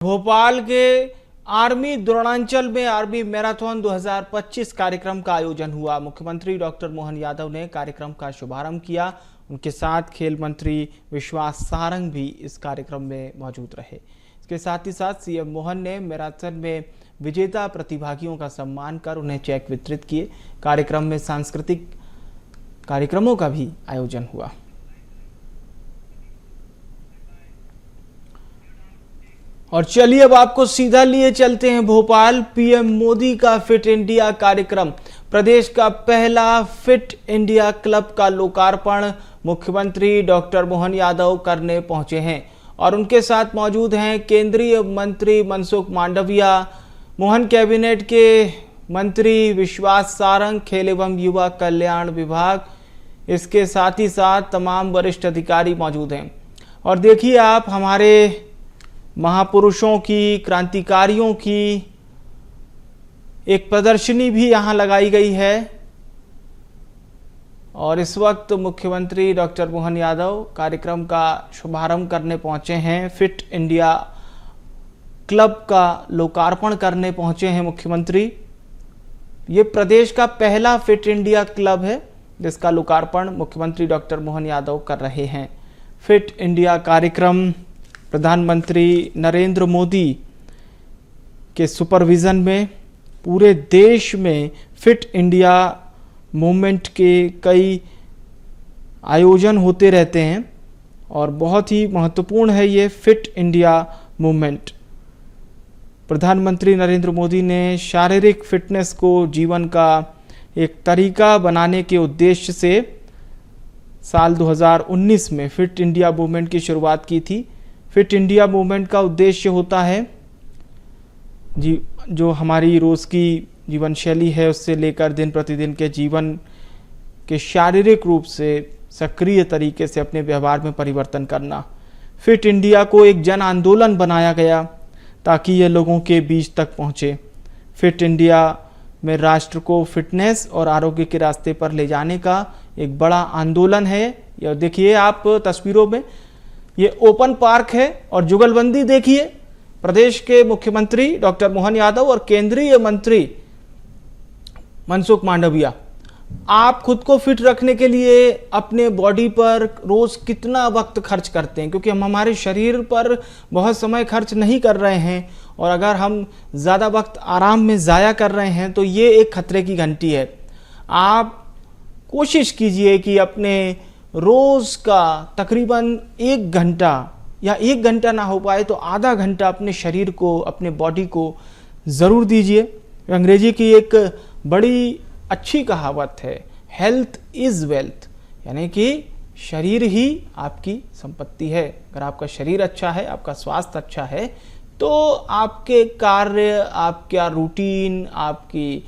भोपाल के आर्मी द्रोणांचल में army marathon 2025 कार्यक्रम का आयोजन हुआ। मुख्यमंत्री डॉक्टर मोहन यादव ने कार्यक्रम का शुभारंभ किया। उनके साथ खेल मंत्री विश्वास सारंग भी इस कार्यक्रम में मौजूद रहे। इसके साथ ही साथ सीएम मोहन ने मैराथन में विजेता प्रतिभागियों का सम्मान कर उन्हें चेक वितरित किए। कार्यक्रम में सांस्कृतिक कार्यक्रमों का भी आयोजन हुआ। और चलिए अब आपको सीधा लिए चलते हैं भोपाल। पीएम मोदी का फिट इंडिया कार्यक्रम, प्रदेश का पहला फिट इंडिया क्लब का लोकार्पण मुख्यमंत्री डॉक्टर मोहन यादव करने पहुंचे हैं और उनके साथ मौजूद हैं केंद्रीय मंत्री मनसुख मांडविया, मोहन कैबिनेट के मंत्री विश्वास सारंग, खेल एवं युवा कल्याण विभाग, इसके साथ ही साथ तमाम वरिष्ठ अधिकारी मौजूद हैं। और देखिए आप, हमारे महापुरुषों की, क्रांतिकारियों की एक प्रदर्शनी भी यहां लगाई गई है और इस वक्त मुख्यमंत्री डॉक्टर मोहन यादव कार्यक्रम का शुभारंभ करने पहुंचे हैं। फिट इंडिया क्लब का लोकार्पण करने पहुंचे हैं मुख्यमंत्री। ये प्रदेश का पहला फिट इंडिया क्लब है जिसका लोकार्पण मुख्यमंत्री डॉक्टर मोहन यादव कर रहे हैं। फिट इंडिया कार्यक्रम प्रधानमंत्री नरेंद्र मोदी के सुपरविजन में पूरे देश में फिट इंडिया मूवमेंट के कई आयोजन होते रहते हैं और बहुत ही महत्वपूर्ण है ये फिट इंडिया मूवमेंट। प्रधानमंत्री नरेंद्र मोदी ने शारीरिक फिटनेस को जीवन का एक तरीका बनाने के उद्देश्य से साल 2019 में फिट इंडिया मूवमेंट की शुरुआत की थी। फिट इंडिया मूवमेंट का उद्देश्य होता है जो हमारी रोज़ की जीवन शैली है उससे लेकर दिन प्रतिदिन के जीवन के शारीरिक रूप से सक्रिय तरीके से अपने व्यवहार में परिवर्तन करना। फिट इंडिया को एक जन आंदोलन बनाया गया ताकि ये लोगों के बीच तक पहुँचे। फिट इंडिया में राष्ट्र को फिटनेस और आरोग्य के रास्ते पर ले जाने का एक बड़ा आंदोलन है। यह देखिए आप तस्वीरों में, ये ओपन पार्क है और जुगलबंदी देखिए। प्रदेश के मुख्यमंत्री डॉक्टर मोहन यादव और केंद्रीय मंत्री मनसुख मांडविया, आप खुद को फिट रखने के लिए अपने बॉडी पर रोज कितना वक्त खर्च करते हैं? क्योंकि हम हमारे शरीर पर बहुत समय खर्च नहीं कर रहे हैं और अगर हम ज़्यादा वक्त आराम में ज़ाया कर रहे हैं तो ये एक खतरे की घंटी है। आप कोशिश कीजिए कि अपने रोज का तकरीबन 1 घंटा या 1 घंटा ना हो पाए तो आधा घंटा अपने शरीर को, अपने बॉडी को ज़रूर दीजिए। अंग्रेजी की एक बड़ी अच्छी कहावत है, हेल्थ इज़ वेल्थ, यानी कि शरीर ही आपकी संपत्ति है। अगर आपका शरीर अच्छा है, आपका स्वास्थ्य अच्छा है तो आपके कार्य, आपका रूटीन, आपकी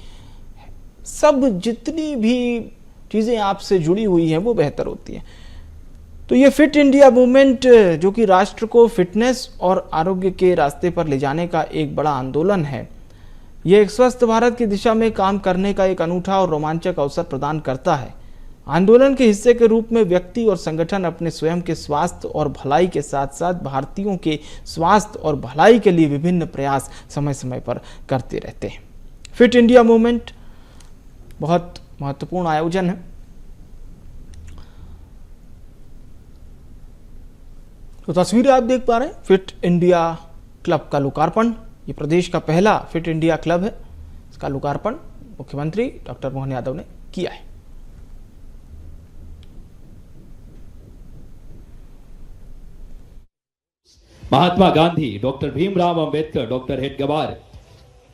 सब जितनी भी चीज़ें आपसे जुड़ी हुई हैं वो बेहतर होती हैं। तो ये फिट इंडिया मूवमेंट जो कि राष्ट्र को फिटनेस और आरोग्य के रास्ते पर ले जाने का एक बड़ा आंदोलन है, ये एक स्वस्थ भारत की दिशा में काम करने का एक अनूठा और रोमांचक अवसर प्रदान करता है। आंदोलन के हिस्से के रूप में व्यक्ति और संगठन अपने स्वयं के स्वास्थ्य और भलाई के साथ साथ भारतीयों के स्वास्थ्य और भलाई के लिए विभिन्न प्रयास समय समय पर करते रहते हैं। फिट इंडिया मूवमेंट बहुत महत्वपूर्ण आयोजन है। तो तस्वीरें आप देख पा रहे हैं, फिट इंडिया क्लब का लोकार्पण। ये प्रदेश का पहला फिट इंडिया क्लब है। इसका लोकार्पण मुख्यमंत्री डॉक्टर मोहन यादव ने किया है। महात्मा गांधी, डॉक्टर भीमराव अंबेडकर, डॉक्टर हेडगेवार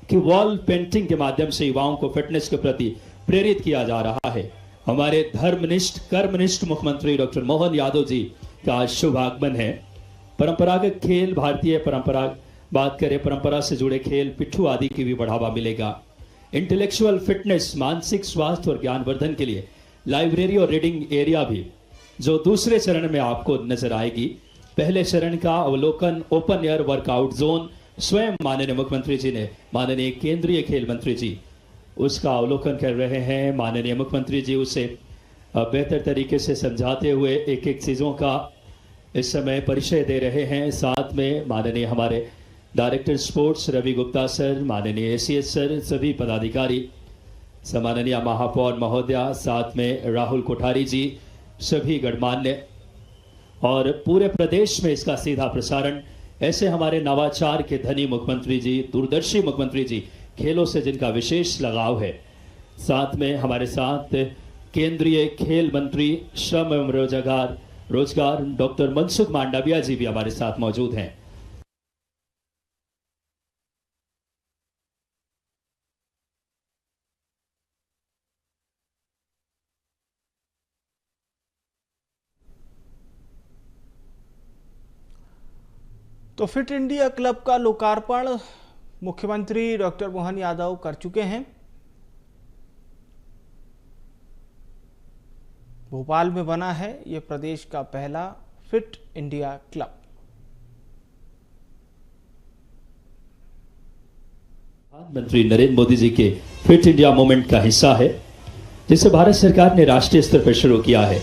की वॉल पेंटिंग के माध्यम से युवाओं को फिटनेस के प्रति प्रेरित किया जा रहा है। हमारे धर्मनिष्ठ, कर्मनिष्ठ मुख्यमंत्री डॉक्टर मोहन यादव जी का शुभ आगमन है। परंपरागत खेल, भारतीय परंपरा, बात करें परंपरा से जुड़े खेल, पिट्ठू आदि की भी बढ़ावा मिलेगा। इंटेलेक्चुअल फिटनेस, मानसिक स्वास्थ्य और ज्ञानवर्धन के लिए लाइब्रेरी और रीडिंग एरिया भी जो दूसरे चरण में आपको नजर आएगी। पहले चरण का अवलोकन ओपन एयर वर्कआउट जोन स्वयं माननीय मुख्यमंत्री जी ने, माननीय केंद्रीय खेल मंत्री जी उसका अवलोकन कर रहे हैं। माननीय मुख्यमंत्री जी उसे बेहतर तरीके से समझाते हुए एक एक चीज़ों का इस समय परिचय दे रहे हैं। साथ में माननीय हमारे director sports Ravi Gupta sir, माननीय एसीएस सर, सभी पदाधिकारी, सम्माननीय महापौर महोदया, साथ में राहुल कोठारी जी, सभी गणमान्य, और पूरे प्रदेश में इसका सीधा प्रसारण ऐसे हमारे नवाचार के धनी मुख्यमंत्री जी, दूरदर्शी मुख्यमंत्री जी, खेलों से जिनका विशेष लगाव है, साथ में हमारे साथ केंद्रीय खेल मंत्री, श्रम एवं रोजगार डॉक्टर मनसुख मांडविया जी भी हमारे साथ मौजूद हैं। तो फिट इंडिया क्लब का लोकार्पण मुख्यमंत्री डॉक्टर मोहन यादव कर चुके हैं। भोपाल में बना है ये प्रदेश का पहला फिट इंडिया क्लब। प्रधानमंत्री नरेंद्र मोदी जी के फिट इंडिया मूवमेंट का हिस्सा है, जिसे भारत सरकार ने राष्ट्रीय स्तर पर शुरू किया है।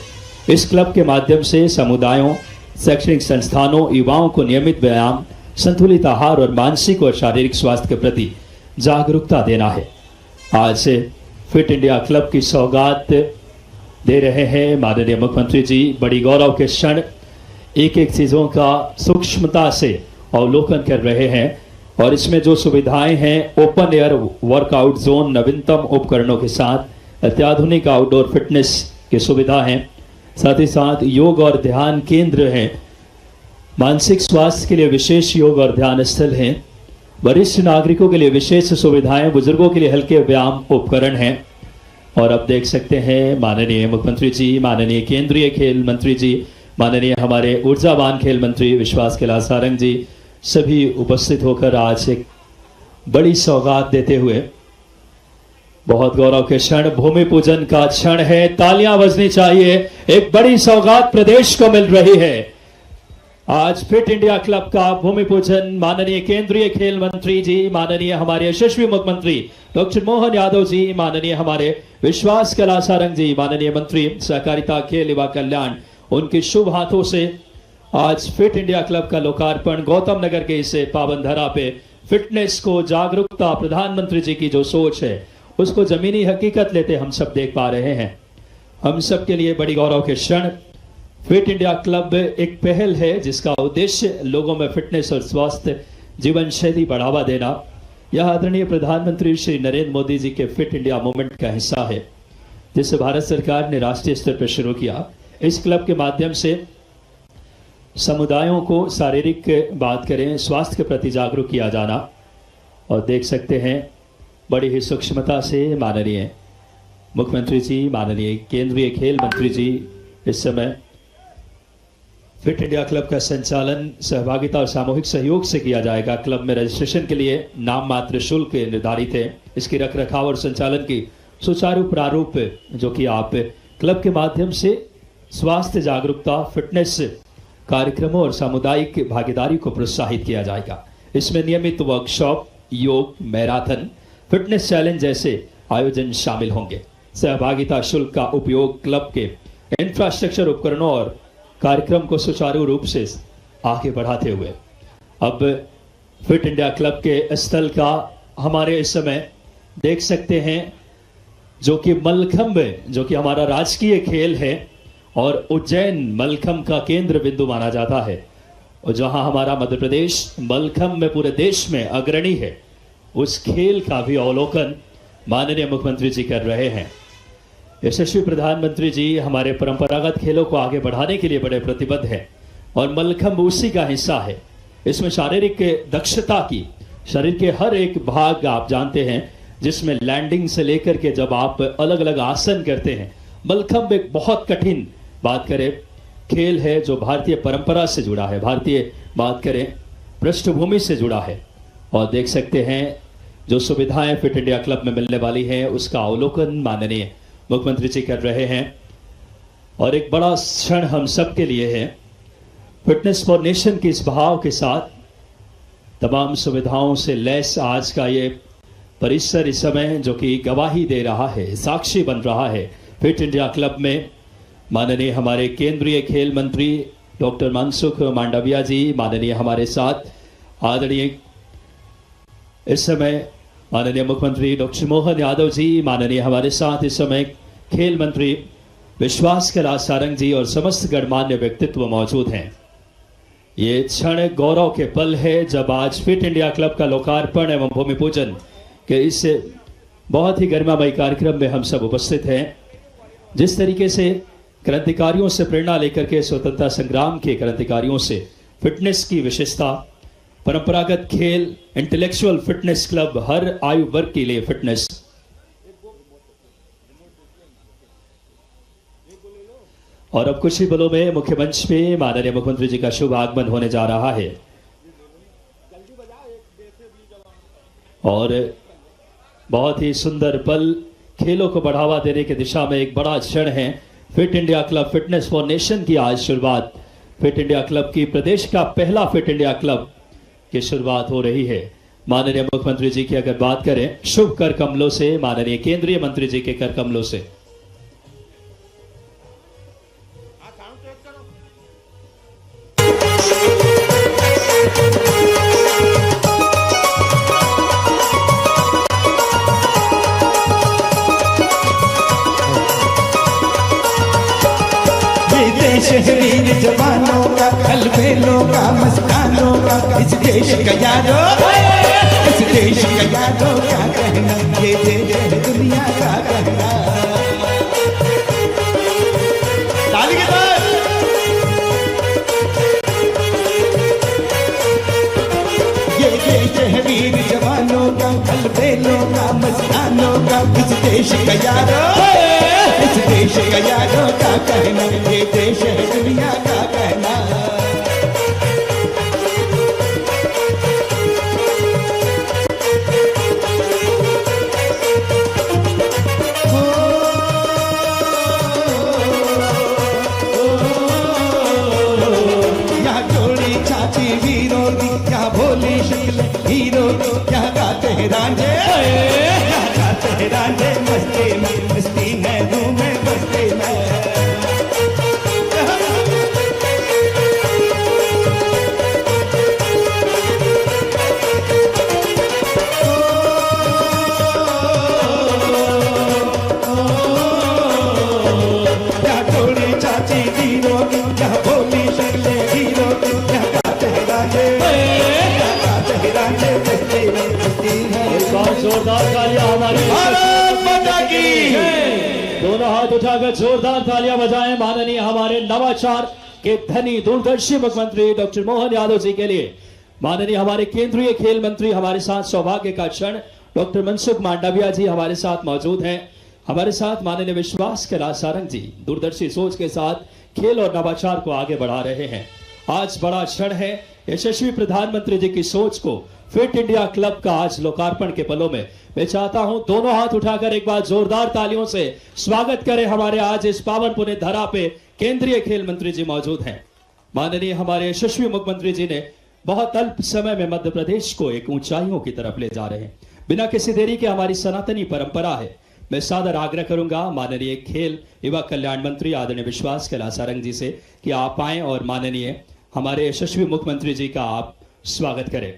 इस क्लब के माध्यम से समुदायों, शैक्षणिक संस्थानों, युवाओं को नियमित व्यायाम, संतुलित आहार और मानसिक और शारीरिक स्वास्थ्य के प्रति जागरूकता देना है। आज से फिट इंडिया क्लब की सौगात दे रहे हैं माननीय मुख्यमंत्री जी। बड़ी गौरव के क्षण, एक एक चीजों का सूक्ष्मता से अवलोकन कर रहे हैं, और इसमें जो सुविधाएं हैं, ओपन एयर वर्कआउट जोन, नवीनतम उपकरणों के साथ अत्याधुनिक आउटडोर फिटनेस की सुविधा है, साथ ही साथ योग और ध्यान केंद्र हैं, मानसिक स्वास्थ्य के लिए विशेष योग और ध्यान स्थल हैं, वरिष्ठ नागरिकों के लिए विशेष सुविधाएं, बुजुर्गों के लिए हल्के व्यायाम उपकरण हैं। और अब देख सकते हैं माननीय मुख्यमंत्री जी, माननीय केंद्रीय खेल मंत्री जी, माननीय हमारे ऊर्जावान खेल मंत्री विश्वास कैलाश सारंग जी, सभी उपस्थित होकर आज एक बड़ी सौगात देते हुए, बहुत गौरव के क्षण, भूमि पूजन का क्षण है, तालियां बजनी चाहिए। एक बड़ी सौगात प्रदेश को मिल रही है। आज फिट इंडिया क्लब का भूमि पूजन माननीय केंद्रीय खेल मंत्री जी, माननीय हमारे यशस्वी मुख्यमंत्री डॉक्टर मोहन यादव जी, माननीय हमारे विश्वास कैलाश सारंग जी, माननीय मंत्री सहकारिता, खेल, युवा कल्याण, उनके शुभ हाथों से आज फिट इंडिया क्लब का लोकार्पण गौतम नगर के इस पावन धरा पे फिटनेस को जागरूकता, प्रधानमंत्री जी की जो सोच है उसको जमीनी हकीकत लेते हम सब देख पा रहे हैं। हम सब के लिए बड़ी गौरव के क्षण। फिट इंडिया क्लब एक पहल है जिसका उद्देश्य लोगों में फिटनेस और स्वस्थ जीवन शैली बढ़ावा देना। यह आदरणीय प्रधानमंत्री श्री नरेंद्र मोदी जी के फिट इंडिया मूवमेंट का हिस्सा है, जिसे भारत सरकार ने राष्ट्रीय स्तर पर शुरू किया। इस क्लब के माध्यम से समुदायों को शारीरिक बात करें, स्वास्थ्य के प्रति जागरूक किया जाना। और देख सकते हैं बड़ी ही सूक्ष्मता से माननीय मुख्यमंत्री जी, माननीय केंद्रीय खेल मंत्री जी इस समय फिट इंडिया क्लब का संचालन सहभागिता और सामूहिक सहयोग से किया जाएगा। क्लब में रजिस्ट्रेशन के लिए नाम मात्र शुल्क निर्धारित है। इसकी रख रखाव और संचालन की सुचारू प्रारूप जो कि आप क्लब के माध्यम से स्वास्थ्य जागरूकता, फिटनेस कार्यक्रमों और सामुदायिक भागीदारी को प्रोत्साहित किया जाएगा। इसमें नियमित वर्कशॉप, योग, मैराथन, फिटनेस चैलेंज जैसे आयोजन शामिल होंगे। सहभागिता शुल्क का उपयोग क्लब के इंफ्रास्ट्रक्चर, उपकरणों और कार्यक्रम को सुचारू रूप से आगे बढ़ाते हुए अब फिट इंडिया क्लब के स्थल का हमारे इस समय देख सकते हैं, जो कि मलखंब, जो कि हमारा राजकीय खेल है और उज्जैन मलखंब का केंद्र बिंदु माना जाता है, और जहां हमारा मध्य प्रदेश मलखंब में पूरे देश में अग्रणी है, उस खेल का भी अवलोकन माननीय मुख्यमंत्री जी कर रहे हैं। यशस्वी प्रधानमंत्री जी हमारे परंपरागत खेलों को आगे बढ़ाने के लिए बड़े प्रतिबद्ध हैं, और मलखंब उसी का हिस्सा है। इसमें शारीरिक दक्षता की, शरीर के हर एक भाग आप जानते हैं, जिसमें लैंडिंग से लेकर के जब आप अलग अलग आसन करते हैं। मलखंब एक बहुत कठिन बात करें खेल है जो भारतीय परंपरा से जुड़ा है, भारतीय बात करें पृष्ठभूमि से जुड़ा है। और देख सकते हैं जो सुविधाएं फिट इंडिया क्लब में मिलने वाली हैं उसका अवलोकन माननीय मुख्यमंत्री जी कर रहे हैं। और एक बड़ा क्षण हम सब के लिए है, फिटनेस फॉर नेशन के इस भाव के साथ तमाम सुविधाओं से लैस आज का ये परिसर इस समय जो कि गवाही दे रहा है, साक्षी बन रहा है। फिट इंडिया क्लब में माननीय हमारे केंद्रीय खेल मंत्री डॉक्टर मनसुख मांडविया जी, माननीय हमारे साथ आदरणीय इस समय माननीय मुख्यमंत्री डॉक्टर मोहन यादव जी, माननीय हमारे साथ इस समय खेल मंत्री विश्वास कैलाश सारंग जी और समस्त गणमान्य व्यक्तित्व मौजूद हैं। ये क्षण गौरव के पल है जब आज फिट इंडिया क्लब का लोकार्पण एवं भूमि पूजन के इस बहुत ही गरिमामयी कार्यक्रम में हम सब उपस्थित हैं। जिस तरीके से क्रांतिकारियों से प्रेरणा लेकर के स्वतंत्रता संग्राम के क्रांतिकारियों से फिटनेस की विशेषता, परंपरागत खेल, इंटेलेक्चुअल फिटनेस क्लब, हर आयु वर्ग के लिए फिटनेस, और अब कुछ ही पलों में मुख्य मंच पे माननीय मुख्यमंत्री जी का शुभ आगमन होने जा रहा है। और बहुत ही सुंदर पल, खेलों को बढ़ावा देने की दिशा में एक बड़ा क्षण है। Fit India club fitness for nation की आज शुरुआत, फिट इंडिया क्लब की प्रदेश का पहला फिट इंडिया क्लब की शुरुआत हो रही है। माननीय मुख्यमंत्री जी की अगर बात करें, शुभ कर कमलों से, माननीय केंद्रीय मंत्री जी के कर कमलों से वीर जवानों का, अलबेलों का, मस्तानों का, इस देश का यारो, इस देश का यारो क्या कहना, ये देश है दुनिया का कहना। ताली के साथ ये देश है वीर जवानों का, अलबेलों का, मस्तानों का, इस देश का यारो, इस देश का यारों का कहना, ये देश है दुनिया का कहना। यहाँ जोड़ी चाची वीरों की, यहाँ भोली शक्ल हीरों की, यहाँ गाते हैं रांझे, यहाँ गाते हैं रांझे मस्ती में, मस्ती में घूमे बस्ती में। यहाँ जोड़ी चाची वीरों की, यहाँ भोली शक्ल हीरों की, यहाँ गाते हैं रांझे, यहाँ गाते हैं रांझे मस्ती में, मस्ती में। एक बार जोरदार तालियां हमारी भारत माता की। दोनों हाथ उठाकर जोरदार तालियां बजाएं माननीय हमारे नवाचार के धनी दूरदर्शी मुख्यमंत्री डॉक्टर मोहन यादव जी के लिए। माननीय हमारे केंद्रीय खेल मंत्री, हमारे साथ सौभाग्य का क्षण डॉक्टर मनसुख मांडविया जी हमारे साथ मौजूद हैं। हमारे साथ माननीय विश्वास कैलाश सारंग जी दूरदर्शी सोच के साथ खेल और नवाचार को आगे बढ़ा रहे हैं। आज बड़ा क्षण है, यशस्वी प्रधानमंत्री जी की सोच को फिट इंडिया क्लब का आज लोकार्पण के पलों में मैं चाहता हूं दोनों हाथ उठाकर एक बार जोरदार तालियों से स्वागत करें। हमारे आज इस पावन पुण्य धरा पे केंद्रीय खेल मंत्री जी मौजूद हैं। माननीय हमारे यशस्वी मुख्यमंत्री जी ने बहुत अल्प समय में मध्य प्रदेश को एक ऊंचाइयों की तरफ ले जा रहे हैं। बिना किसी देरी के हमारी सनातनी परंपरा है, मैं सादर आग्रह करूंगा माननीय खेल युवा कल्याण मंत्री आदरणीय विश्वास कैलाश सारंग जी से कि आप आए और माननीय हमारे यशस्वी मुख्यमंत्री जी का आप स्वागत करें।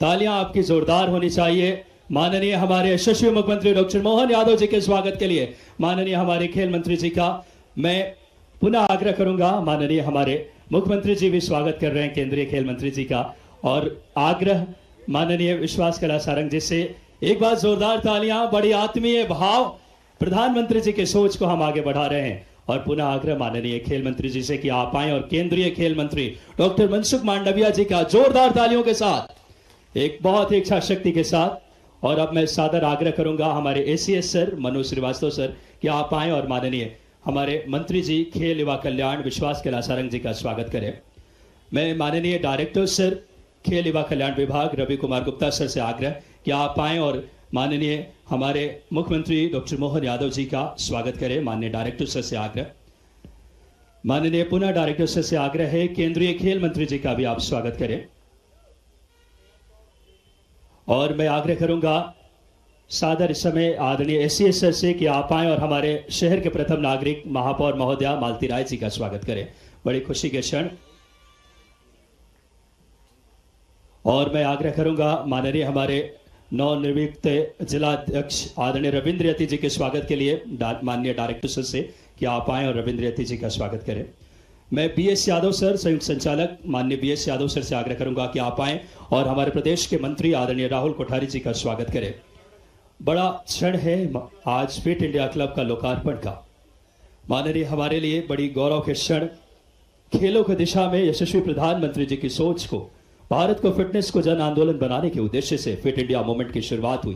तालियां आपकी जोरदार होनी चाहिए माननीय हमारे यशस्वी मुख्यमंत्री डॉक्टर मोहन यादव जी के स्वागत के लिए। माननीय हमारे खेल मंत्री जी का मैं पुनः आग्रह करूंगा, माननीय हमारे मुख्यमंत्री जी भी स्वागत कर रहे हैं केंद्रीय खेल मंत्री जी का, और आग्रह माननीय विश्वास कैलाश सारंग जी से एक बार जोरदार तालियां, बड़ी आत्मीय भाव, प्रधानमंत्री जी के सोच को हम आगे बढ़ा रहे हैं। और पुनः आग्रह माननीय खेल मंत्री जी से कि आप आए और केंद्रीय खेल मंत्री डॉक्टर मनसुख मांडविया जी का जोरदार तालियों के साथ, एक बहुत ही इच्छा शक्ति के साथ। और अब मैं सादर आग्रह करूंगा हमारे ACS sir Manoj Srivastava sir कि आप आए और माननीय हमारे मंत्री जी खेल युवा कल्याण विश्वास कैलाश सारंग जी का स्वागत करें। मैं माननीय डायरेक्टर सर खेल युवा कल्याण विभाग रवि कुमार गुप्ता सर से आग्रह कि आप आए और माननीय हमारे मुख्यमंत्री डॉक्टर मोहन यादव जी का स्वागत करें। माननीय डायरेक्टर सर से आग्रह, माननीय पुनः डायरेक्टर सर से आग्रह है केंद्रीय खेल मंत्री जी का भी आप स्वागत करें। और मैं आग्रह करूंगा सादर इस समय आदरणीय एसीएस सर से कि आप आए और हमारे शहर के प्रथम नागरिक महापौर महोदया मालती राय जी का स्वागत करें। बड़ी खुशी के क्षण। और मैं आग्रह करूंगा माननीय हमारे नवनियुक्त जिलाध्यक्ष आदरणीय रविंद्र यति जी के स्वागत के लिए माननीय डायरेक्टर सर से कि आप आए और रविंद्र यति जी का स्वागत करें। मैं बीएस यादव सर, संयुक्त संचालक माननीय बीएस यादव सर से आग्रह करूंगा कि आप आए और हमारे प्रदेश के मंत्री आदरणीय राहुल कोठारी जी का स्वागत करें। बड़ा क्षण है आज फिट इंडिया क्लब का लोकार्पण का। माननीय हमारे लिए बड़ी गौरव के क्षण, खेलों की दिशा में यशस्वी प्रधानमंत्री जी की सोच को, भारत को फिटनेस को जन आंदोलन बनाने के उद्देश्य से फिट इंडिया मूवमेंट की शुरुआत हुई।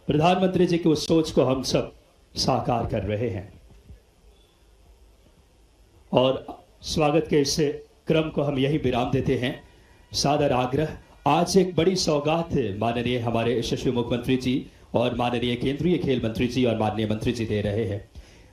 प्रधानमंत्री जी की उस सोच को हम सब साकार कर रहे हैं और स्वागत के इस क्रम को हम यही विराम देते हैं। सादर आग्रह, आज एक बड़ी सौगात माननीय हमारे यशस्वी मुख्यमंत्री जी और माननीय केंद्रीय खेल मंत्री जी और माननीय मंत्री जी दे रहे हैं।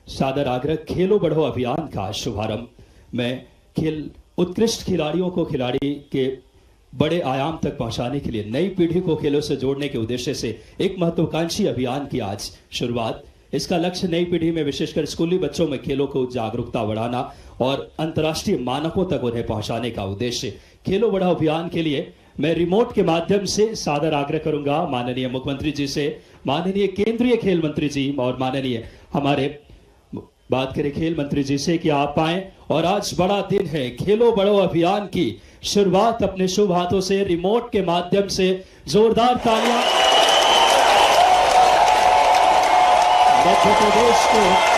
सादर आग्रह, खेलो बढ़ो अभियान का शुभारंभ में खेल उत्कृष्ट खिलाड़ियों को खिलाड़ी के बड़े आयाम तक पहुंचाने के लिए नई पीढ़ी को खेलों से जोड़ने के उद्देश्य से एक महत्वाकांक्षी अभियान की आज शुरुआत। इसका लक्ष्य नई पीढ़ी में विशेषकर स्कूली बच्चों में खेलों को जागरूकता बढ़ाना और अंतर्राष्ट्रीय मानकों तक उन्हें पहुंचाने का उद्देश्य। खेलो बढ़ाओ अभियान के लिए मैं रिमोट के माध्यम से सादर आग्रह करूंगा माननीय मुख्यमंत्री जी से, माननीय केंद्रीय खेल मंत्री जी और माननीय हमारे बात करें खेल मंत्री जी से कि आप आए और आज बड़ा दिन है। खेलो बढ़ो अभियान की शुरुआत अपने शुभ हाथों से रिमोट के माध्यम से जोरदार तालियां मध्य प्रदेश को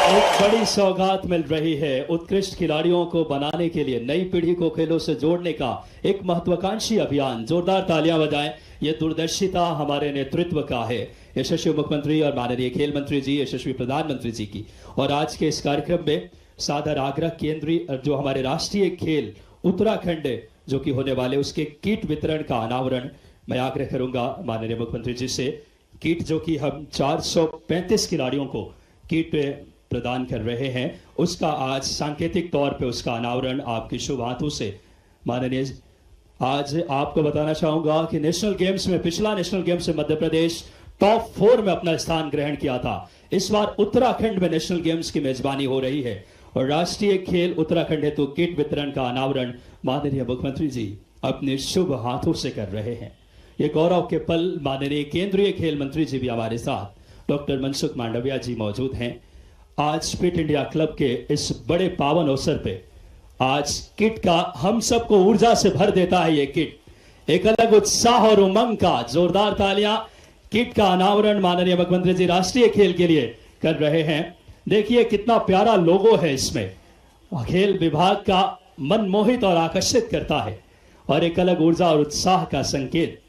एक बड़ी सौगात मिल रही है। उत्कृष्ट खिलाड़ियों को बनाने के लिए नई पीढ़ी को खेलों से जोड़ने का एक महत्वाकांक्षी अभियान। जोरदार तालियां बजाएं। यह दूरदर्शिता हमारे नेतृत्व का है, यशस्वी मुख्यमंत्री और माननीय खेल मंत्री जी, यशस्वी प्रधानमंत्री जी की। और आज के इस कार्यक्रम में सादर आग्रह, केंद्रीय जो हमारे राष्ट्रीय खेल उत्तराखंड जो कि होने वाले उसके किट वितरण का अनावरण मैं आग्रह करूंगा माननीय मुख्यमंत्री जी से। किट जो कि हम 435 खिलाड़ियों को किट प्रदान कर रहे हैं, उसका आज सांकेतिक तौर पे उसका अनावरण आपके शुभ हाथों से माननीय। आज आपको बताना चाहूंगा कि नेशनल गेम्स में, पिछला नेशनल गेम्स में मध्य प्रदेश टॉप 4 में अपना स्थान ग्रहण किया था। इस बार उत्तराखंड में नेशनल गेम्स की मेजबानी हो रही है और राष्ट्रीय खेल उत्तराखंड हेतु किट वितरण का अनावरण माननीय मुख्यमंत्री जी अपने शुभ हाथों से कर रहे हैं। ये गौरव के पल। माननीय केंद्रीय खेल मंत्री जी भी हमारे साथ डॉक्टर मनसुख मांडविया जी मौजूद हैं। आज फिट इंडिया क्लब के इस बड़े पावन अवसर पे आज किट का हम सबको ऊर्जा से भर देता है। ये किट एक अलग उत्साह और उमंग का। जोरदार तालियां। किट का अनावरण माननीय मुख्यमंत्री जी राष्ट्रीय खेल के लिए कर रहे हैं। देखिए कितना प्यारा लोगो है इसमें, खेल विभाग का मन मोहित और आकर्षित करता है और एक अलग ऊर्जा और उत्साह का संकेत।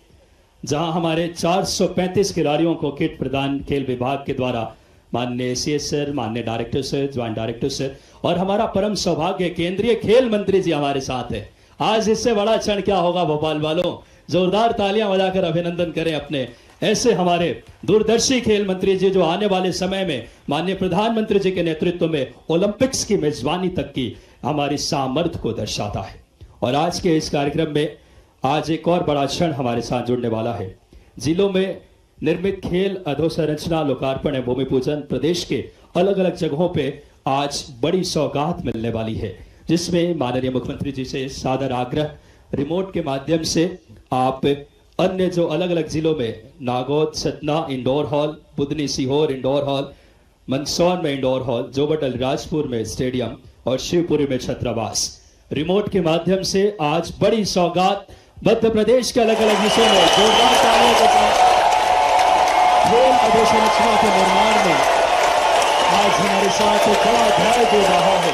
जहां हमारे 435 खिलाड़ियों को किट प्रदान खेल विभाग के द्वारा माननीय सीएस सर, माननीय director sir, joint director sir और हमारा परम सौभाग्य केंद्रीय खेल मंत्री जी हमारे साथ है। आज इससे बड़ा क्षण क्या होगा भोपाल वालों। जोरदार तालियां बजाकर अभिनंदन करें अपने ऐसे हमारे दूरदर्शी खेल मंत्री जी जो आने वाले समय में माननीय प्रधानमंत्री जी के नेतृत्व में ओलंपिक्स की मेजबानी तक की हमारी सामर्थ्य को दर्शाता है। और आज के इस कार्यक्रम में आज एक और बड़ा क्षण हमारे साथ जुड़ने वाला है। जिलों में निर्मित खेल अधोसंरचना लोकार्पण एवं भूमि पूजन प्रदेश के अलग अलग जगहों पे आज बड़ी सौगात मिलने वाली है, जिसमें माननीय मुख्यमंत्री जी से सादर आग्रह रिमोट के माध्यम से आप अन्य जो अलग अलग जिलों में Nagod Satna indoor hall, Budhni Sehore indoor hall, Mandsaur में इंडोर हॉल, जोबट अलीराजपुर में स्टेडियम और शिवपुरी में छात्रावास, रिमोट के माध्यम से आज बड़ी सौगात मध्य प्रदेश के अलग अलग हिस्सों में जोरदार तालियों के साथ खेल अधोसंरचना के निर्माण में आज हमारे साथ एक बड़ा अध्याय जुड़ रहा है।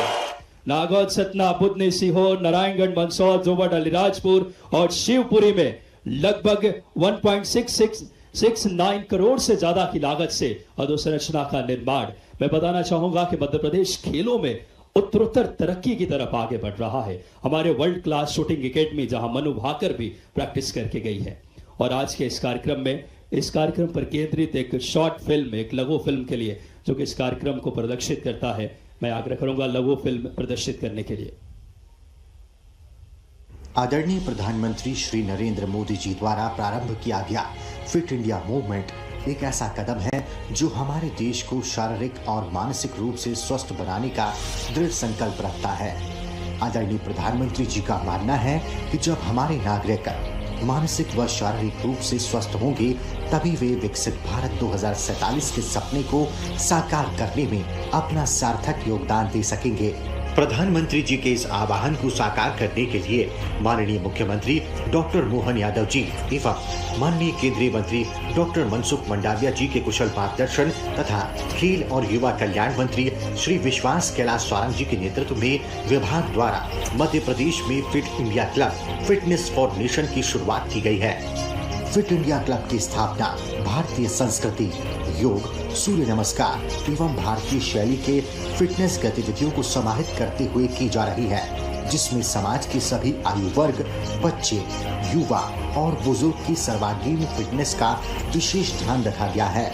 नागौद सतना, बुधनी सीहोर, नारायणगढ़, मंदसौर, जोबट अलीराजपुर और शिवपुरी में लगभग 1.6669 करोड़ से ज्यादा की लागत से अधोसंरचना का निर्माण। मैं बताना चाहूंगा कि मध्य प्रदेश खेलों में उत्तरोत्तर तरक्की की तरफ आगे बढ़ रहा है। हमारे वर्ल्ड क्लास शूटिंग एकेडमी जहां मनु भाकर भी प्रैक्टिस करके गई है। और आज के इस कार्यक्रम पर केंद्रित एक शॉर्ट फिल्म, एक लघु फिल्म के लिए जो कि इस कार्यक्रम को प्रदर्शित करता है, मैं आग्रह करूंगा लघु फिल्म प्रदर्शित करने के लिए। आदरणीय प्रधानमंत्री श्री नरेंद्र मोदी जी द्वारा प्रारंभ किया गया फिट इंडिया मूवमेंट एक ऐसा कदम है जो हमारे देश को शारीरिक और मानसिक रूप से स्वस्थ बनाने का दृढ़ संकल्प रखता है। आदरणीय प्रधानमंत्री जी का मानना है कि जब हमारे नागरिक मानसिक व शारीरिक रूप से स्वस्थ होंगे, तभी वे विकसित भारत 2047 के सपने को साकार करने में अपना सार्थक योगदान दे सकेंगे। प्रधानमंत्री जी के इस आह्वान को साकार करने के लिए माननीय मुख्यमंत्री डॉक्टर मोहन यादव जी एवं माननीय केंद्रीय मंत्री डॉक्टर मनसुख मंडाविया जी के कुशल मार्गदर्शन तथा खेल और युवा कल्याण मंत्री श्री विश्वास कैलाश सारंग जी के नेतृत्व में विभाग द्वारा मध्य प्रदेश में fit India club fitness for nation की शुरुआत की गई है। फिट इंडिया क्लब की स्थापना भारतीय संस्कृति, योग, सूर्य नमस्कार एवं भारतीय शैली के फिटनेस गतिविधियों को समाहित करते हुए की जा रही है, जिसमें समाज के सभी आयु वर्ग, बच्चे, युवा और बुजुर्ग की सर्वांगीण फिटनेस का विशेष ध्यान रखा गया है।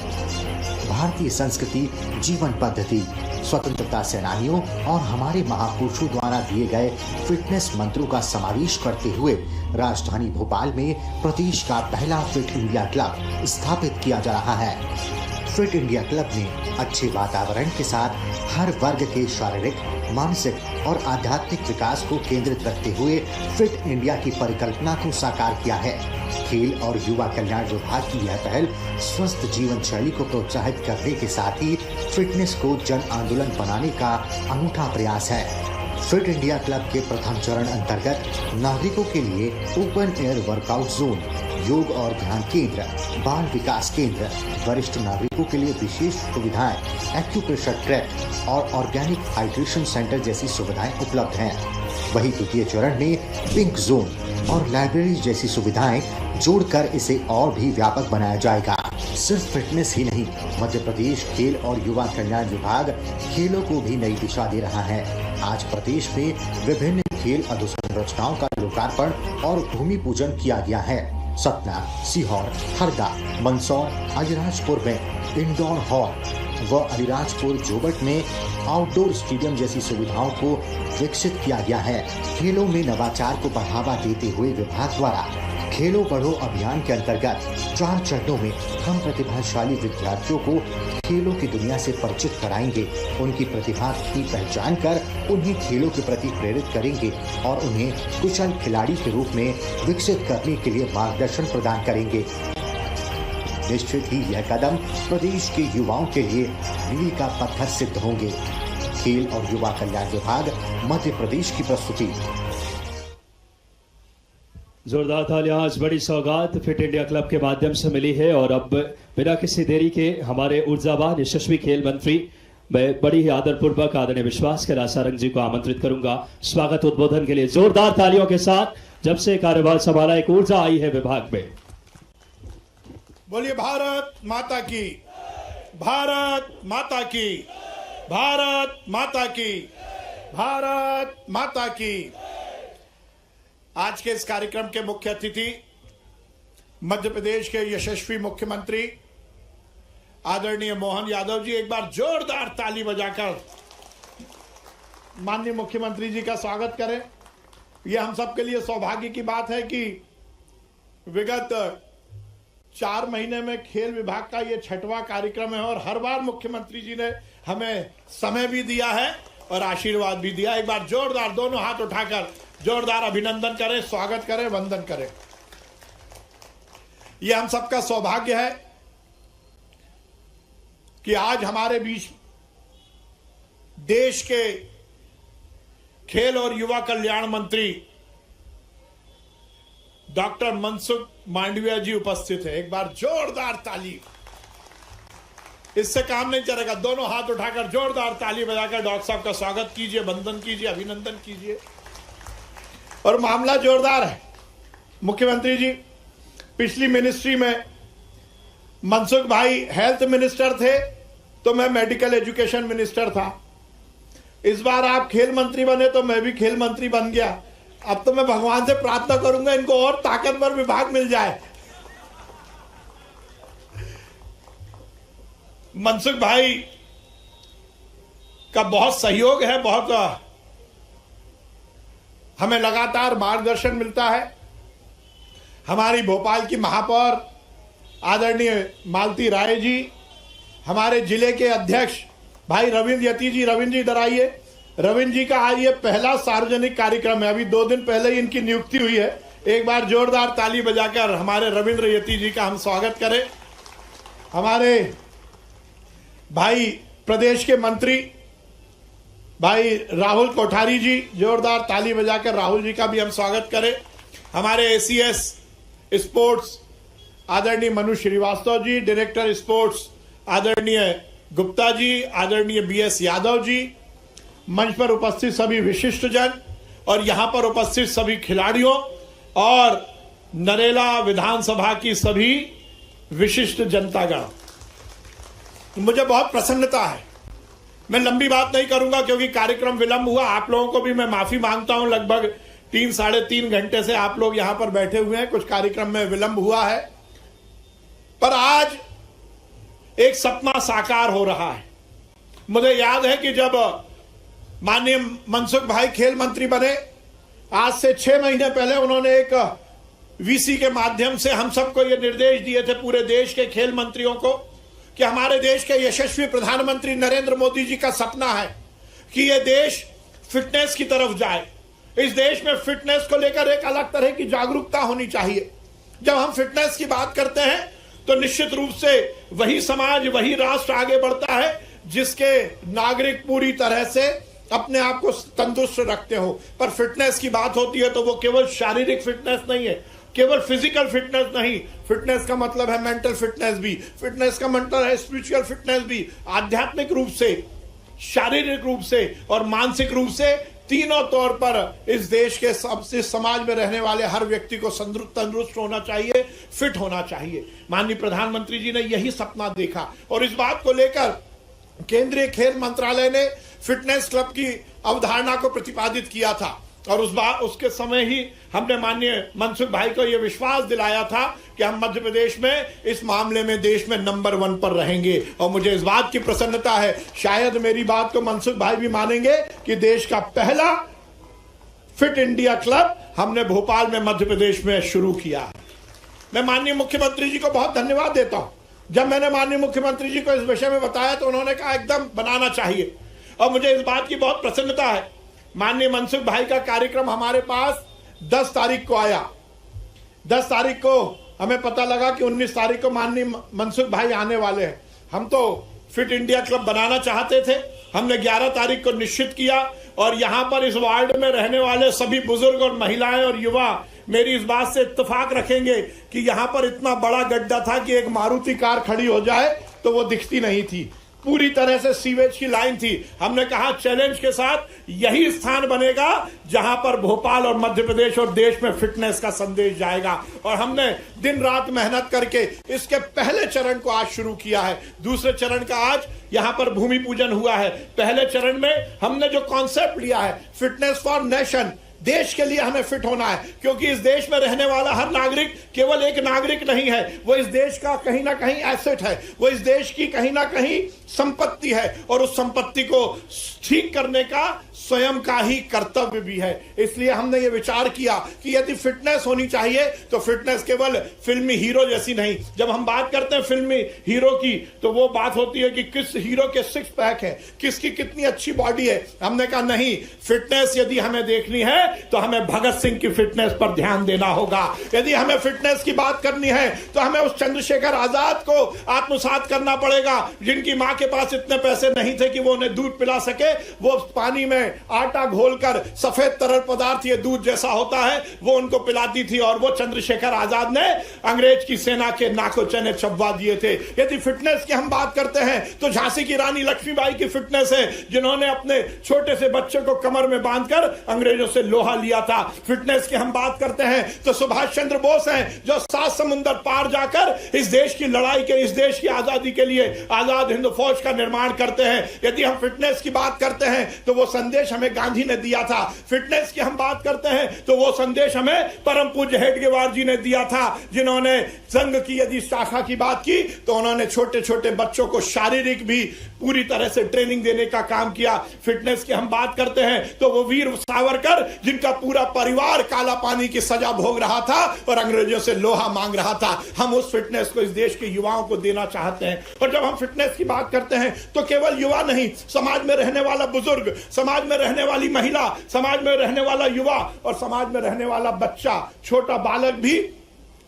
भारतीय संस्कृति, जीवन पद्धति, स्वतंत्रता सेनानियों और हमारे महापुरुषों द्वारा दिए गए फिटनेस मंत्रों का समावेश करते हुए राजधानी भोपाल में प्रदेश का पहला फिट इंडिया क्लब स्थापित किया जा रहा है। फिट इंडिया क्लब ने अच्छे वातावरण के साथ हर वर्ग के शारीरिक, मानसिक और आध्यात्मिक विकास को केंद्रित रखते हुए फिट इंडिया की परिकल्पना को साकार किया है। खेल और युवा कल्याण विभाग की यह पहल स्वस्थ जीवन शैली को प्रोत्साहित करने के साथ ही फिटनेस को जन आंदोलन बनाने का अनूठा प्रयास है। फिट इंडिया क्लब के प्रथम चरण अंतर्गत नागरिकों के लिए ओपन एयर वर्कआउट जोन, योग और ध्यान केंद्र, बाल विकास केंद्र, वरिष्ठ नागरिकों के लिए विशेष सुविधाएं, एक्यूप्रेशर ट्रैक और ऑर्गेनिक हाइड्रेशन सेंटर जैसी सुविधाएं उपलब्ध हैं। वहीं द्वितीय चरण में पिंक जोन और लाइब्रेरी जैसी सुविधाएं जोड़कर इसे और भी व्यापक बनाया जाएगा। सिर्फ फिटनेस ही नहीं, मध्य प्रदेश खेल और युवा कल्याण विभाग खेलों को भी नई दिशा दे रहा है। आज प्रदेश में विभिन्न खेल अधोसंरचनाओं का लोकार्पण और भूमि पूजन किया गया है। सतना, सीहोर, हरदा, मंदसौर, अलीराजपुर में इंडोर हॉल व अलीराजपुर जोबट में आउटडोर स्टेडियम जैसी सुविधाओं को विकसित किया गया है। खेलों में नवाचार को बढ़ावा देते हुए विभाग द्वारा खेलो बढ़ो अभियान के अंतर्गत 4 चरणों में हम प्रतिभाशाली विद्यार्थियों को खेलों की दुनिया से परिचित कराएंगे, उनकी प्रतिभा की पहचान कर उन्हें खेलों के प्रति प्रेरित करेंगे और उन्हें कुशल खिलाड़ी के रूप में विकसित करने के लिए मार्गदर्शन प्रदान करेंगे। निश्चित ही यह कदम प्रदेश के युवाओं के लिए मील का पत्थर सिद्ध होंगे। खेल और युवा कल्याण विभाग मध्य प्रदेश की प्रस्तुति। जोरदार तालियां। आज बड़ी सौगात फिट इंडिया क्लब के माध्यम से मिली है और अब बिना किसी देरी के हमारे ऊर्जावान यशस्वी खेल मंत्री मैं बड़ी ही आदरपूर्वक आदरणीय विश्वास कैलाश सारंग जी को आमंत्रित करूंगा स्वागत उद्बोधन के लिए। जोरदार तालियों के साथ जब से कार्यभार संभाला एक ऊर्जा आई है विभाग में। बोलिए भारत माता की, भारत माता की, भारत माता की, भारत माता की। आज के इस कार्यक्रम के मुख्य अतिथि मध्य प्रदेश के यशस्वी मुख्यमंत्री आदरणीय मोहन यादव जी, एक बार जोरदार ताली बजाकर माननीय मुख्यमंत्री जी का स्वागत करें। यह हम सब के लिए सौभाग्य की बात है कि विगत 4 महीने में खेल विभाग का यह 6वां कार्यक्रम है और हर बार मुख्यमंत्री जी ने हमें समय भी दिया है और आशीर्वाद भी दिया। एक बार जोरदार दोनों हाथ उठाकर जोरदार अभिनंदन करें, स्वागत करें, वंदन करें। यह हम सबका सौभाग्य है कि आज हमारे बीच देश के खेल और युवा कल्याण मंत्री डॉक्टर मनसुख मांडविया जी उपस्थित है। एक बार जोरदार ताली। इससे काम नहीं चलेगा, दोनों हाथ उठाकर जोरदार ताली बजाकर डॉक्टर साहब का स्वागत कीजिए, वंदन कीजिए, अभिनंदन कीजिए। और मामला जोरदार है। मुख्यमंत्री जी, पिछली मिनिस्ट्री में मनसुख भाई हेल्थ मिनिस्टर थे तो मैं मेडिकल एजुकेशन मिनिस्टर था। इस बार आप खेल मंत्री बने तो मैं भी खेल मंत्री बन गया। अब तो मैं भगवान से प्रार्थना करूंगा इनको और ताकतवर विभाग मिल जाए। मनसुख भाई का बहुत सहयोग है, बहुत हमें लगातार मार्गदर्शन मिलता है। हमारी भोपाल की महापौर आदरणीय मालती राय जी, हमारे जिले के अध्यक्ष भाई रविंद्र यति जी, रविंद्र जी इधर आइए। रविंद्र जी का आज ये पहला सार्वजनिक कार्यक्रम है, अभी 2 दिन पहले ही इनकी नियुक्ति हुई है। एक बार जोरदार ताली बजाकर हमारे रविंद्र यति जी का हम स्वागत करें। हमारे भाई प्रदेश के मंत्री भाई राहुल कोठारी जी, जोरदार ताली बजाकर राहुल जी का भी हम स्वागत करें। हमारे एसीएस स्पोर्ट्स आदरणीय मनु श्रीवास्तव जी, डायरेक्टर स्पोर्ट्स आदरणीय गुप्ता जी, आदरणीय बीएस यादव जी, मंच पर उपस्थित सभी विशिष्ट जन और यहां पर उपस्थित सभी खिलाड़ियों और नरेला विधानसभा की सभी विशिष्ट जनतागण, मुझे बहुत प्रसन्नता है। मैं लंबी बात नहीं करूंगा क्योंकि कार्यक्रम विलंब हुआ। आप लोगों को भी मैं माफी मांगता हूं, लगभग 3-3.5 घंटे से आप लोग यहां पर बैठे हुए हैं, कुछ कार्यक्रम में विलंब हुआ है, पर आज एक सपना साकार हो रहा है। मुझे याद है कि जब माननीय मनसुख भाई खेल मंत्री बने, आज से 6 महीने पहले उन्होंने एक वीसी के माध्यम से हम सबको ये निर्देश दिए थे, पूरे देश के खेल मंत्रियों को, कि हमारे देश के यशस्वी प्रधानमंत्री नरेंद्र मोदी जी का सपना है कि ये देश फिटनेस की तरफ जाए। इस देश में फिटनेस को लेकर एक अलग तरह की जागरूकता होनी चाहिए। जब हम फिटनेस की बात करते हैं तो निश्चित रूप से वही समाज, वही राष्ट्र आगे बढ़ता है जिसके नागरिक पूरी तरह से अपने आप को तंदुरुस्त रखते हो। पर फिटनेस की बात होती है तो वो केवल शारीरिक फिटनेस नहीं है, केवल फिजिकल फिटनेस नहीं। फिटनेस का मतलब है मेंटल फिटनेस भी, फिटनेस का मतलब है स्पिरिचुअल फिटनेस भी, आध्यात्मिक रूप से, शारीरिक रूप से और मानसिक रूप से, तीनों तौर पर इस देश के सबसे समाज में रहने वाले हर व्यक्ति को तंदुरुस्त होना चाहिए, फिट होना चाहिए। माननीय प्रधानमंत्री जी ने यही सपना देखा और इस बात को लेकर केंद्रीय खेल मंत्रालय ने फिटनेस क्लब की अवधारणा को प्रतिपादित किया था और उसके समय ही हमने माननीय मनसुख भाई को यह विश्वास दिलाया था कि हम मध्य प्रदेश में इस मामले में देश में नंबर 1 पर रहेंगे। और मुझे इस बात की प्रसन्नता है, शायद मेरी बात को मनसुख भाई भी मानेंगे, कि देश का पहला फिट इंडिया क्लब हमने भोपाल में मध्य प्रदेश में शुरू किया। मैं माननीय मुख्यमंत्री जी को बहुत धन्यवाद देता हूं। जब मैंने माननीय मुख्यमंत्री जी को इस विषय में बताया तो उन्होंने कहा एकदम बनाना चाहिए और मुझे इस बात की बहुत प्रसन्नता है। माननीय मनसुख भाई का कार्यक्रम हमारे पास 10 तारीख को आया। 10 तारीख को हमें पता लगा कि 19 तारीख को माननीय मनसुख भाई आने वाले हैं। हम तो फिट इंडिया क्लब बनाना चाहते थे, हमने 11 तारीख को निश्चित किया और यहां पर इस वार्ड में रहने वाले सभी बुजुर्ग और महिलाएं और युवा मेरी इस बात से इत्तेफाक रखेंगे कि यहां पर इतना बड़ा गड्ढा था कि एक मारुति कार खड़ी हो जाए तो वो दिखती नहीं थी, पूरी तरह से सीवेज की लाइन थी। हमने कहा चैलेंज के साथ यही स्थान बनेगा जहां पर भोपाल और मध्य प्रदेश और देश में फिटनेस का संदेश जाएगा और हमने दिन रात मेहनत करके इसके पहले चरण को आज शुरू किया है। दूसरे चरण का आज यहां पर भूमि पूजन हुआ है। पहले चरण में हमने जो कॉन्सेप्ट लिया है फिटनेस फॉर नेशन, देश के लिए हमें फिट होना है क्योंकि इस देश में रहने वाला हर नागरिक केवल एक नागरिक नहीं है, वो इस देश का कहीं ना कहीं एसेट है, वो इस देश की कहीं ना कहीं संपत्ति है और उस संपत्ति को ठीक करने का स्वयं का ही कर्तव्य भी है। इसलिए हमने ये विचार किया कि यदि फिटनेस होनी चाहिए तो फिटनेस केवल फिल्मी हीरो जैसी नहीं। जब हम बात करते हैं फिल्मी हीरो की तो वो बात होती है कि किस हीरो के 6 पैक है, किसकी कितनी अच्छी बॉडी है। हमने कहा नहीं, फिटनेस यदि हमें देखनी है तो हमें भगत सिंह की फिटनेस पर ध्यान देना होगा। यदि हमें फिटनेस की बात करनी है तो हमें उस चंद्रशेखर आजाद को आत्मसात करना पड़ेगा जिनकी मां के पास इतने पैसे नहीं थे कि वो उन्हें दूध पिला सके। वो पानी में आटा घोलकर सफेद तरल पदार्थ ये दूध जैसा होता है वो उनको पिलाती थी और वो चंद्रशेखर आजाद ने अंग्रेज की सेना के नाको चने चबवा दिए थे। यदि फिटनेस की हम बात करते हैं तो झांसी की रानी लक्ष्मीबाई की फिटनेस है जिन्होंने अपने छोटे से बच्चे को कमर में बांधकर अंग्रेजों से लोहा लिया था। फिटनेस की हम बात करते हैं तो सुभाष चंद्र बोस हैं जो 7 समुंदर पार जाकर इस देश की लड़ाई के, इस देश की आजादी के लिए आजाद हिंद फौज का निर्माण करते हैं। यदि हम फिटनेस की बात करते हैं तो वो संदेश हमें गांधी ने दिया था। फिटनेस की हम बात करते हैं तो वो संदेश हमें परम पूज्य हेडगेवार जी ने दिया था जिन्होंने संघ की यदि शाखा की बात की तो उन्होंने छोटे छोटे बच्चों को शारीरिक भी पूरी तरह से ट्रेनिंग देने का काम किया। फिटनेस की हम बात करते हैं तो वो वीर सावरकर जिनका पूरा परिवार काला पानी की सजा भोग रहा था और अंग्रेजों से लोहा मांग रहा था। हम उस फिटनेस को इस देश के युवाओं को देना चाहते हैं। और जब हम फिटनेस की बात करते हैं तो केवल युवा नहीं, समाज में रहने वाला बुजुर्ग, समाज में रहने वाली महिला, समाज में रहने वाला युवा और समाज में रहने वाला बच्चा, छोटा बालक भी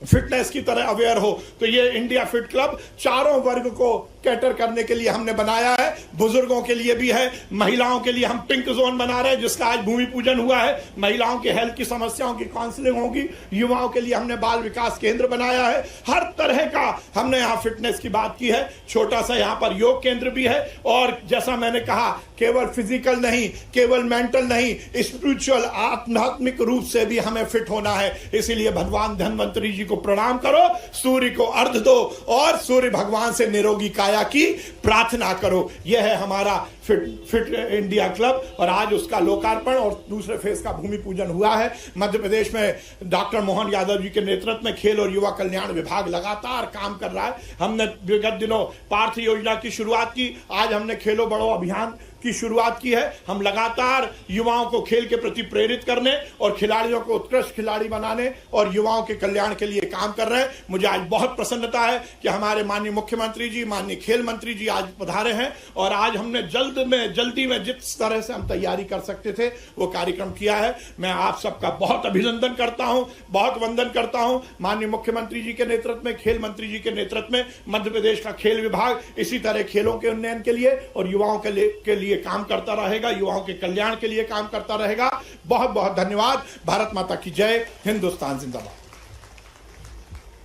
फिटनेस की तरह अवेयर हो। तो ये इंडिया फिट क्लब चारों वर्ग को कैटर करने के लिए हमने बनाया है। बुजुर्गों के लिए भी है, महिलाओं के लिए हम पिंक जोन बना रहे हैं जिसका आज भूमि पूजन हुआ है। महिलाओं के हेल्थ की समस्याओं की काउंसलिंग होगी। युवाओं के लिए हमने बाल विकास केंद्र बनाया है। हर तरह का हमने यहाँ फिटनेस की बात की है। छोटा सा यहाँ पर योग केंद्र भी है। और जैसा मैंने कहा, केवल फिजिकल नहीं, केवल मेंटल नहीं, स्पिरिचुअल आध्यात्मिक रूप से भी हमें फिट होना है। इसीलिए भगवान धन्वंतरी जी को प्रणाम करो, सूर्य को अर्घ दो और सूर्य भगवान से निरोगी काया की प्रार्थना करो। यह है हमारा फिट इंडिया क्लब और आज उसका लोकार्पण और दूसरे फेज का भूमि पूजन हुआ है। मध्य प्रदेश में डॉक्टर मोहन यादव जी के नेतृत्व में खेल और युवा कल्याण विभाग लगातार काम कर रहा है। हमने विगत दिनों पार्थ योजना की शुरुआत की, आज हमने खेलो बढ़ो अभियान की शुरुआत की है। हम लगातार युवाओं को खेल के प्रति प्रेरित करने और खिलाड़ियों को उत्कृष्ट खिलाड़ी बनाने और युवाओं के कल्याण के लिए काम कर रहे हैं। मुझे आज बहुत प्रसन्नता है कि हमारे माननीय मुख्यमंत्री जी, माननीय खेल मंत्री जी आज पधारे हैं और आज हमने जल्दी में जिस तरह से हम तैयारी कर सकते थे वो कार्यक्रम किया है। मैं आप सबका बहुत अभिनंदन करता हूं, बहुत वंदन करता हूं। माननीय मुख्यमंत्री जी के नेतृत्व में, खेल मंत्री जी के नेतृत्व में मध्य प्रदेश का खेल विभाग इसी तरह खेलों के उन्नयन के लिए और युवाओं के लिए काम करता रहेगा, युवाओं के कल्याण के लिए काम करता रहेगा। बहुत बहुत धन्यवाद। भारत माता की जय, हिंदुस्तान जिंदाबाद।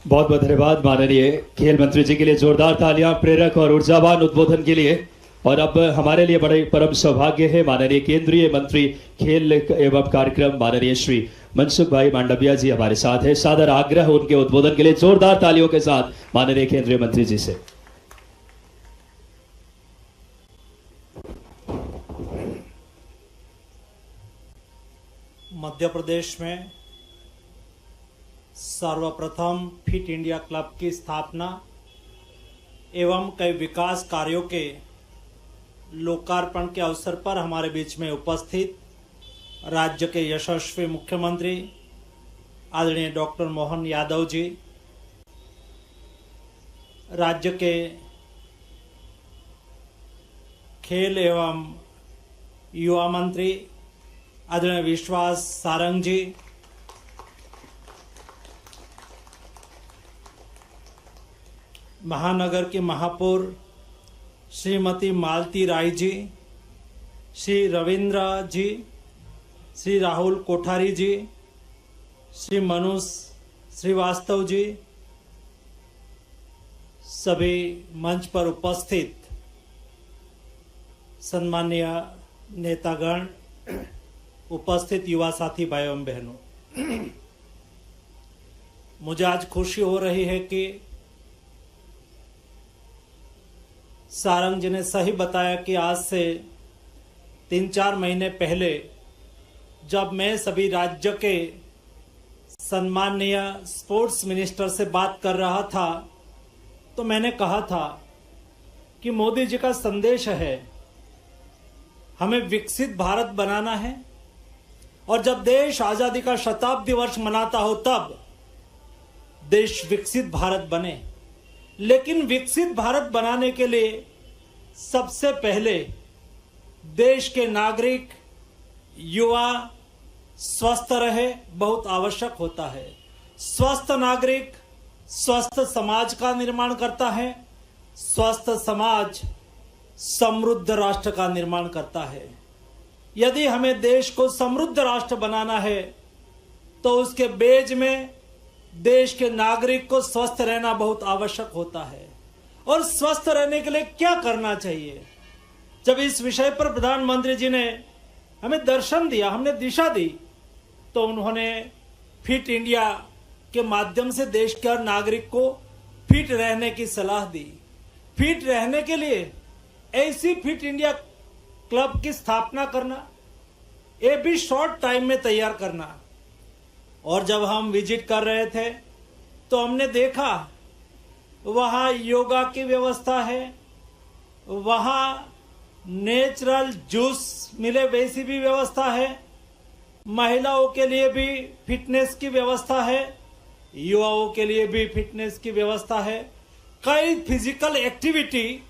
बहुत बहुत धन्यवाद माननीय खेल मंत्री जी के लिए जोरदार तालियां प्रेरक और ऊर्जावान उद्बोधन के लिए। और अब हमारे लिए बड़े परम सौभाग्य है माननीय केंद्रीय मंत्री खेल एवं कार्यक्रम माननीय श्री मनसुख भाई मांडविया जी हमारे साथ है। सादर आग्रह उनके उद्बोधन के लिए जोरदार तालियों के साथ माननीय केंद्रीय मंत्री जी से। मध्य प्रदेश में सर्वप्रथम फिट इंडिया क्लब की स्थापना एवं कई विकास कार्यों के लोकार्पण के अवसर पर हमारे बीच में उपस्थित राज्य के यशस्वी मुख्यमंत्री आदरणीय डॉक्टर मोहन यादव जी, राज्य के खेल एवं युवा मंत्री आदरणीय विश्वास सारंग जी, महानगर की महापौर श्रीमती मालती राय जी, श्री रविंद्र जी, श्री राहुल कोठारी जी, श्री मनुष श्रीवास्तव जी, सभी मंच पर उपस्थित सम्माननीय नेतागण, उपस्थित युवा साथी भाई एवं बहनों, मुझे आज खुशी हो रही है कि सारंग जी ने सही बताया कि आज से 3-4 महीने पहले जब मैं सभी राज्य के सम्माननीय स्पोर्ट्स मिनिस्टर से बात कर रहा था तो मैंने कहा था कि मोदी जी का संदेश है हमें विकसित भारत बनाना है और जब देश आजादी का शताब्दी वर्ष मनाता हो तब देश विकसित भारत बने। लेकिन विकसित भारत बनाने के लिए सबसे पहले देश के नागरिक युवा स्वस्थ रहे बहुत आवश्यक होता है। स्वस्थ नागरिक स्वस्थ समाज का निर्माण करता है, स्वस्थ समाज समृद्ध राष्ट्र का निर्माण करता है। यदि हमें देश को समृद्ध राष्ट्र बनाना है तो उसके बेज में देश के नागरिक को स्वस्थ रहना बहुत आवश्यक होता है। और स्वस्थ रहने के लिए क्या करना चाहिए, जब इस विषय पर प्रधानमंत्री जी ने हमें दर्शन दिया, हमने दिशा दी, तो उन्होंने फिट इंडिया के माध्यम से देश के हर नागरिक को फिट रहने की सलाह दी। फिट रहने के लिए ऐसी फिट इंडिया क्लब की स्थापना करना, ये भी शॉर्ट टाइम में तैयार करना। और जब हम विजिट कर रहे थे तो हमने देखा वहाँ योगा की व्यवस्था है, वहाँ नेचुरल जूस मिले वैसी भी व्यवस्था है, महिलाओं के लिए भी फिटनेस की व्यवस्था है, युवाओं के लिए भी फिटनेस की व्यवस्था है। कई फिजिकल एक्टिविटी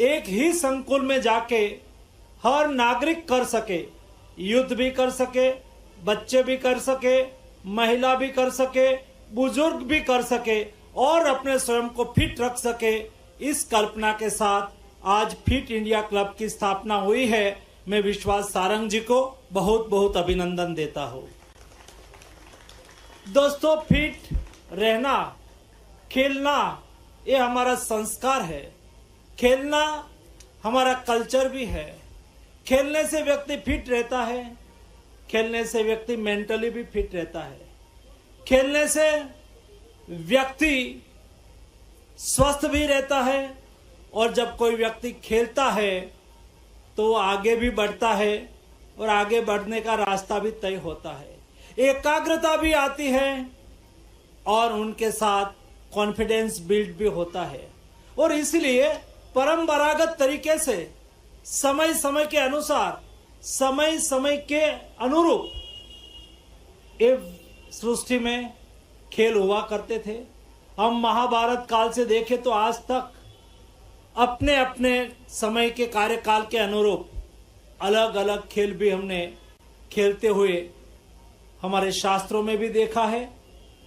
एक ही संकुल में जाके हर नागरिक कर सके, युद्ध भी कर सके, बच्चे भी कर सके, महिला भी कर सके, बुजुर्ग भी कर सके और अपने स्वयं को फिट रख सके। इस कल्पना के साथ आज फिट इंडिया क्लब की स्थापना हुई है। मैं विश्वास सारंग जी को बहुत बहुत अभिनंदन देता हूं। दोस्तों, फिट रहना, खेलना ये हमारा संस्कार है। खेलना हमारा कल्चर भी है। खेलने से व्यक्ति फिट रहता है, खेलने से व्यक्ति मेंटली भी फिट रहता है, खेलने से व्यक्ति स्वस्थ भी रहता है और जब कोई व्यक्ति खेलता है तो आगे भी बढ़ता है और आगे बढ़ने का रास्ता भी तय होता है, एकाग्रता भी आती है और उनके साथ कॉन्फिडेंस बिल्ड भी होता है। और इसलिए परंपरागत तरीके से समय समय के अनुसार, समय समय के अनुरूप इस सृष्टि में खेल हुआ करते थे। हम महाभारत काल से देखें तो आज तक अपने अपने समय के कार्यकाल के अनुरूप अलग अलग खेल भी हमने खेलते हुए हमारे शास्त्रों में भी देखा है,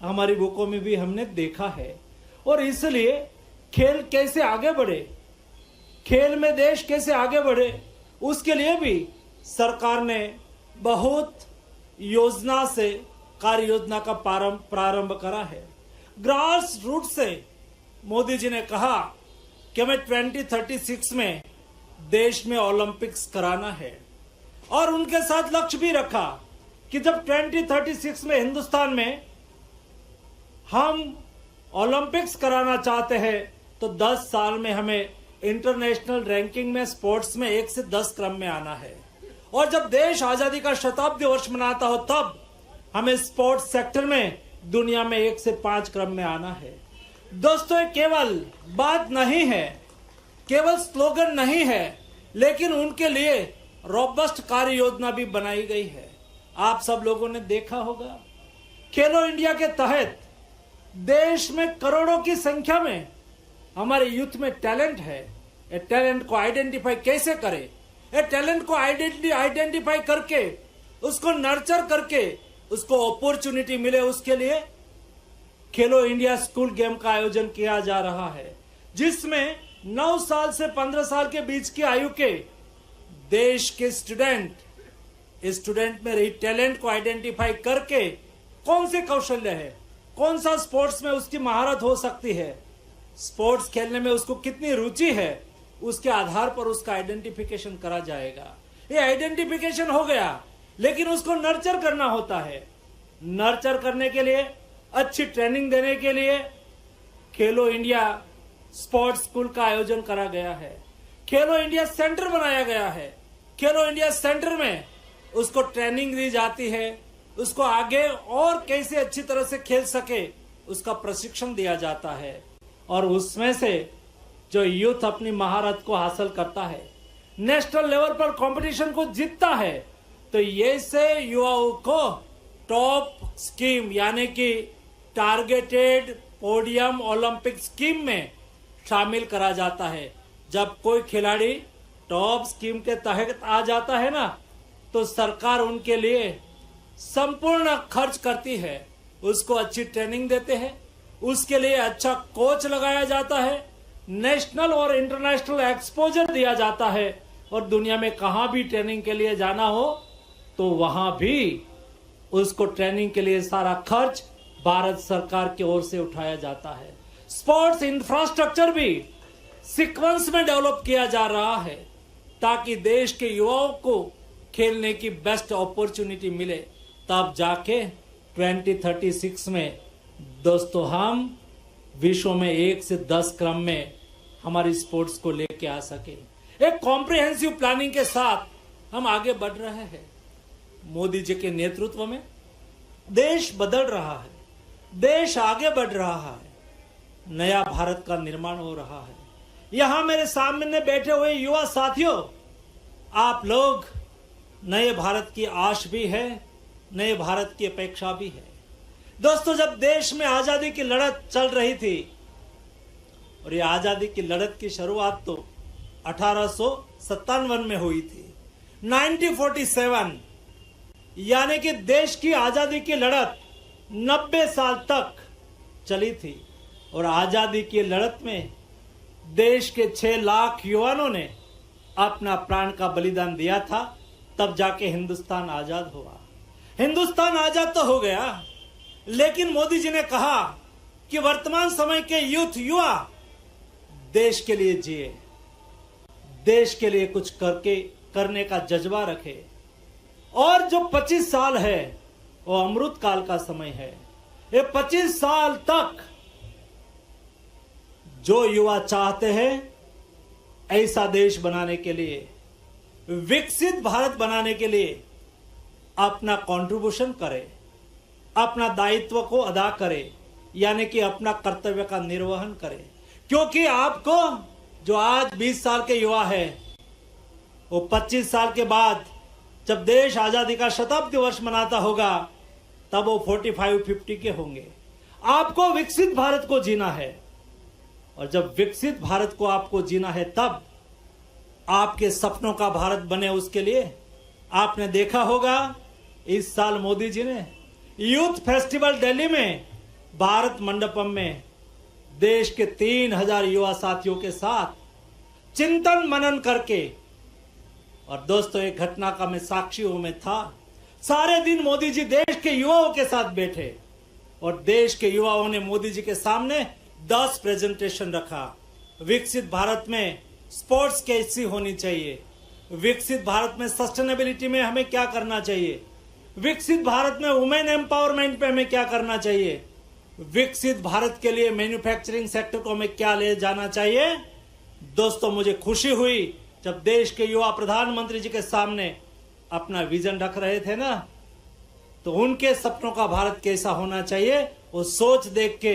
हमारी बुकों में भी हमने देखा है। और इसलिए खेल कैसे आगे बढ़े, खेल में देश कैसे आगे बढ़े, उसके लिए भी सरकार ने बहुत योजना से कार्य योजना का प्रारंभ करा है। ग्रास रूट से मोदी जी ने कहा कि हमें 2036 में देश में ओलंपिक्स कराना है और उनके साथ लक्ष्य भी रखा कि जब 2036 में हिंदुस्तान में हम ओलंपिक्स कराना चाहते हैं तो 10 साल में हमें इंटरनेशनल रैंकिंग में स्पोर्ट्स में 1 से 10 क्रम में आना है। और जब देश आजादी का शताब्दी वर्ष मनाता हो तब हमें स्पोर्ट्स सेक्टर में दुनिया में 1 से 5 क्रम में आना है। दोस्तों, ये केवल बात नहीं है, केवल स्लोगन नहीं है, लेकिन उनके लिए रोबस्ट कार्य योजना भी बनाई गई है। आप सब लोगों ने देखा होगा, खेलो इंडिया के तहत देश में करोड़ों की संख्या में हमारे यूथ में टैलेंट है। ये टैलेंट को आइडेंटिफाई कैसे करें, ये टैलेंट को आइडेंटिफाई करके उसको नर्चर करके उसको अपॉर्चुनिटी मिले, उसके लिए खेलो इंडिया स्कूल गेम का आयोजन किया जा रहा है, जिसमें 9 साल से 15 साल के बीच की आयु के देश के स्टूडेंट में रही टैलेंट को आइडेंटिफाई करके कौन से कौशल्य है, कौन सा स्पोर्ट्स में उसकी महारत हो सकती है, स्पोर्ट्स खेलने में उसको कितनी रुचि है, उसके आधार पर उसका आइडेंटिफिकेशन करा जाएगा। ये आइडेंटिफिकेशन हो गया, लेकिन उसको नर्चर करना होता है। नर्चर करने के लिए, अच्छी ट्रेनिंग देने के लिए खेलो इंडिया स्पोर्ट्स स्कूल का आयोजन करा गया है। खेलो इंडिया सेंटर बनाया गया है। खेलो इंडिया सेंटर में उसको ट्रेनिंग दी जाती है, उसको आगे और कैसे अच्छी तरह से खेल सके उसका प्रशिक्षण दिया जाता है। और उसमें से जो यूथ अपनी महारत को हासिल करता है, नेशनल लेवल पर कंपटीशन को जीतता है, तो ये से युवाओं को टॉप स्कीम यानी कि टारगेटेड पोडियम ओलंपिक स्कीम में शामिल करा जाता है। जब कोई खिलाड़ी टॉप स्कीम के तहत आ जाता है ना, तो सरकार उनके लिए संपूर्ण खर्च करती है, उसको अच्छी ट्रेनिंग देते हैं, उसके लिए अच्छा कोच लगाया जाता है, नेशनल और इंटरनेशनल एक्सपोजर दिया जाता है, और दुनिया में कहां भी ट्रेनिंग के लिए जाना हो तो वहां भी उसको ट्रेनिंग के लिए सारा खर्च भारत सरकार की ओर से उठाया जाता है। स्पोर्ट्स इंफ्रास्ट्रक्चर भी सीक्वेंस में डेवलप किया जा रहा है ताकि देश के युवाओं को खेलने की बेस्ट अपॉर्चुनिटी मिले, तब जाके 2036 में दोस्तों हम विश्व में 1 से 10 क्रम में हमारी स्पोर्ट्स को लेके आ सके। एक कॉम्प्रिहेंसिव प्लानिंग के साथ हम आगे बढ़ रहे हैं। मोदी जी के नेतृत्व में देश बदल रहा है, देश आगे बढ़ रहा है, नया भारत का निर्माण हो रहा है। यहां मेरे सामने बैठे हुए युवा साथियों, आप लोग नए भारत की आश भी है नए भारत की अपेक्षा भी है। दोस्तों, जब देश में आजादी की लड़त चल रही थी, और ये आजादी की लड़त की शुरुआत तो 1857 में हुई थी, 1947, यानी कि देश की आजादी की लड़त 90 साल तक चली थी। और आजादी की लड़त में देश के 6 लाख युवाओं ने अपना प्राण का बलिदान दिया था, तब जाके हिंदुस्तान आजाद हुआ। हिंदुस्तान आजाद तो हो गया, लेकिन मोदी जी ने कहा कि वर्तमान समय के युवा देश के लिए जिए, देश के लिए कुछ करने का जज्बा रखे। और जो 25 साल है वो अमृत काल का समय है। ये 25 साल तक जो युवा चाहते हैं ऐसा देश बनाने के लिए, विकसित भारत बनाने के लिए अपना कंट्रीब्यूशन करे, अपना दायित्व को अदा करे, यानी कि अपना कर्तव्य का निर्वहन करे। क्योंकि आपको जो आज 20 साल के युवा है, वो 25 साल के बाद जब देश आजादी का शताब्दी वर्ष मनाता होगा, तब वो 45-50 के होंगे। आपको विकसित भारत को जीना है, और जब विकसित भारत को आपको जीना है, तब आपके सपनों का भारत बने। उसके लिए आपने देखा होगा इस साल मोदी जी ने यूथ फेस्टिवल दिल्ली में भारत मंडपम में देश के 3000 युवा साथियों के साथ चिंतन मनन करके, और दोस्तों एक घटना का मैं साक्षी हूं, मैं था, सारे दिन मोदी जी देश के युवाओं के साथ बैठे, और देश के युवाओं ने मोदी जी के सामने 10 प्रेजेंटेशन रखा। विकसित भारत में स्पोर्ट्स कैसी होनी चाहिए, विकसित भारत में सस्टेनेबिलिटी में हमें क्या करना चाहिए, विकसित भारत में वुमेन एम्पावरमेंट पे हमें क्या करना चाहिए, विकसित भारत के लिए मैन्युफैक्चरिंग सेक्टर को हमें क्या ले जाना चाहिए। दोस्तों, मुझे खुशी हुई जब देश के युवा प्रधानमंत्री जी के सामने अपना विजन रख रहे थे ना, तो उनके सपनों का भारत कैसा होना चाहिए वो सोच देख के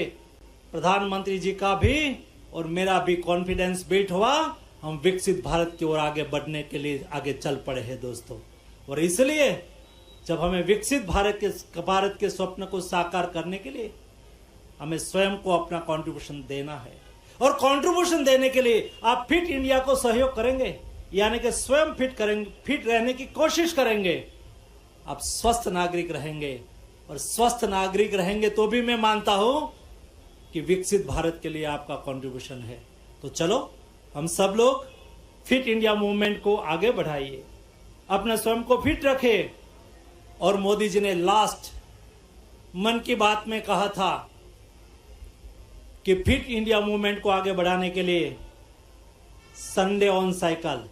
प्रधानमंत्री जी का भी और मेरा भी कॉन्फिडेंस बिल्ड हुआ। हम विकसित भारत की ओर आगे बढ़ने के लिए आगे चल पड़े हैं दोस्तों। और इसलिए जब हमें विकसित भारत के स्वप्न को साकार करने के लिए हमें स्वयं को अपना कंट्रीब्यूशन देना है, और कंट्रीब्यूशन देने के लिए आप फिट इंडिया को सहयोग करेंगे, यानी कि स्वयं फिट रहने की कोशिश करेंगे, आप स्वस्थ नागरिक रहेंगे, और स्वस्थ नागरिक रहेंगे तो भी मैं मानता हूं कि विकसित भारत के लिए आपका कंट्रीब्यूशन है। तो चलो हम सब लोग फिट इंडिया मूवमेंट को आगे बढ़ाइए, अपने स्वयं को फिट रखें। और मोदी जी ने लास्ट मन की बात में कहा था कि फिट इंडिया मूवमेंट को आगे बढ़ाने के लिए Sunday on cycle,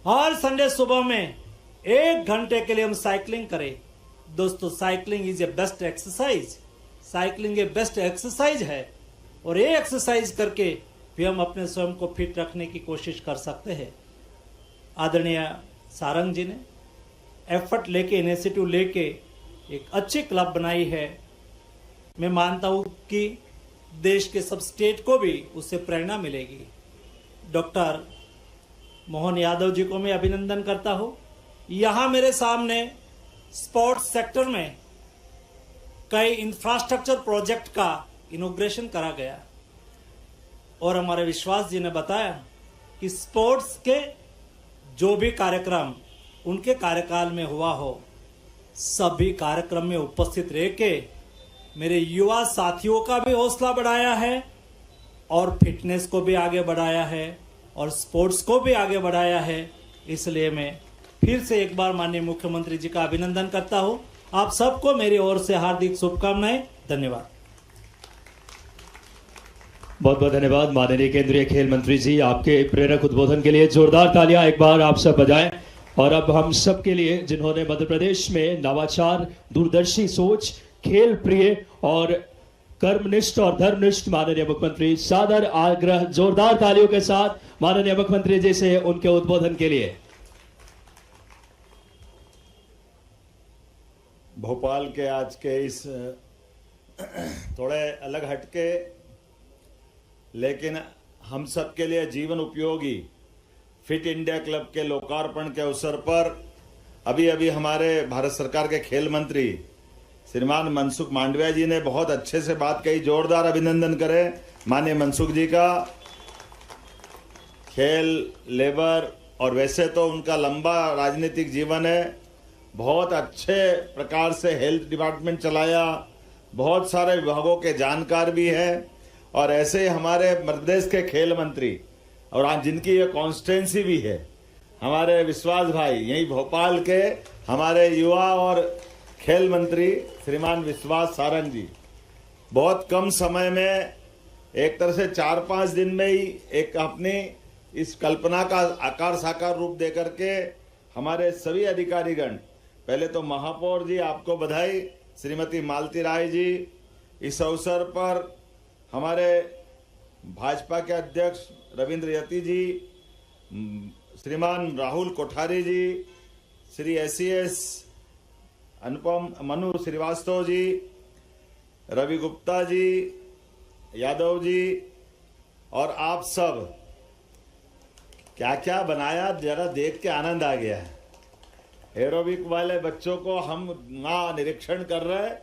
her Sunday सुबह में 1 घंटे के लिए हम साइकिलिंग करें। दोस्तों, cycling is a best exercise, cycling A best exercise है, और ये एक्सरसाइज करके भी हम अपने स्वयं को फिट रखने की कोशिश कर सकते हैं। आदरणीय सारंग जी ने एफर्ट लेके, इनिशिएटिव लेके एक अच्छी क्लब बनाई है। मैं मानता हूं कि देश के सब स्टेट को भी उससे प्रेरणा मिलेगी। डॉक्टर मोहन यादव जी को मैं अभिनंदन करता हूं। यहां मेरे सामने स्पोर्ट्स सेक्टर में कई इंफ्रास्ट्रक्चर प्रोजेक्ट का इनॉग्रेशन करा गया, और हमारे विश्वास जी ने बताया कि स्पोर्ट्स के जो भी कार्यक्रम उनके कार्यकाल में हुआ हो, सभी कार्यक्रम में उपस्थित रह के मेरे युवा साथियों का भी हौसला बढ़ाया है, और फिटनेस को भी आगे बढ़ाया है, और स्पोर्ट्स को भी आगे बढ़ाया है। इसलिए मैं फिर से एक बार माननीय मुख्यमंत्री जी का अभिनंदन करता हूं। आप सबको मेरी ओर से हार्दिक शुभकामनाएं। धन्यवाद। बहुत बहुत धन्यवाद माननीय केंद्रीय खेल मंत्री जी, आपके प्रेरक उद्बोधन के लिए जोरदार तालियां एक बार आप सब बजाएं। और अब हम सब के लिए, जिन्होंने मध्य प्रदेश में नवाचार, दूरदर्शी सोच, खेल प्रिय और कर्मनिष्ठ और धर्मनिष्ठ माननीय मुख्यमंत्री, सादर आग्रह जोरदार तालियों के साथ माननीय मुख्यमंत्री जी से उनके उद्बोधन के लिए। भोपाल के आज के इस थोड़े अलग हटके लेकिन हम सब के लिए जीवन उपयोगी फिट इंडिया क्लब के लोकार्पण के अवसर पर अभी अभी हमारे भारत सरकार के खेल मंत्री श्रीमान मनसुख मांडविया जी ने बहुत अच्छे से बात कही, जोरदार अभिनंदन करें माननीय मनसुख जी का। खेल, लेबर और वैसे तो उनका लंबा राजनीतिक जीवन है, बहुत अच्छे प्रकार से हेल्थ डिपार्टमेंट चलाया, बहुत सारे विभागों के जानकार भी हैं। और ऐसे ही हमारे मध्य प्रदेश के खेल मंत्री और आज जिनकी ये कॉन्स्टिट्यूंसी भी है, हमारे विश्वास भाई, यही भोपाल के हमारे युवा और खेल मंत्री श्रीमान विश्वास सारंग जी, बहुत कम समय में एक तरह से 4-5 दिन में ही एक अपनी इस कल्पना का आकार साकार रूप दे करके हमारे सभी अधिकारीगण, पहले तो महापौर जी आपको बधाई, श्रीमती मालती राय जी, इस अवसर पर हमारे भाजपा के अध्यक्ष रविंद्र यति जी, श्रीमान राहुल कोठारी जी, श्री SES अनुपम मनु श्रीवास्तव जी, रवि गुप्ता जी, यादव जी और आप सब, क्या क्या बनाया जरा देख के आनंद आ गया है। एरोबिक वाले बच्चों को हम वहाँ निरीक्षण कर रहे हैं,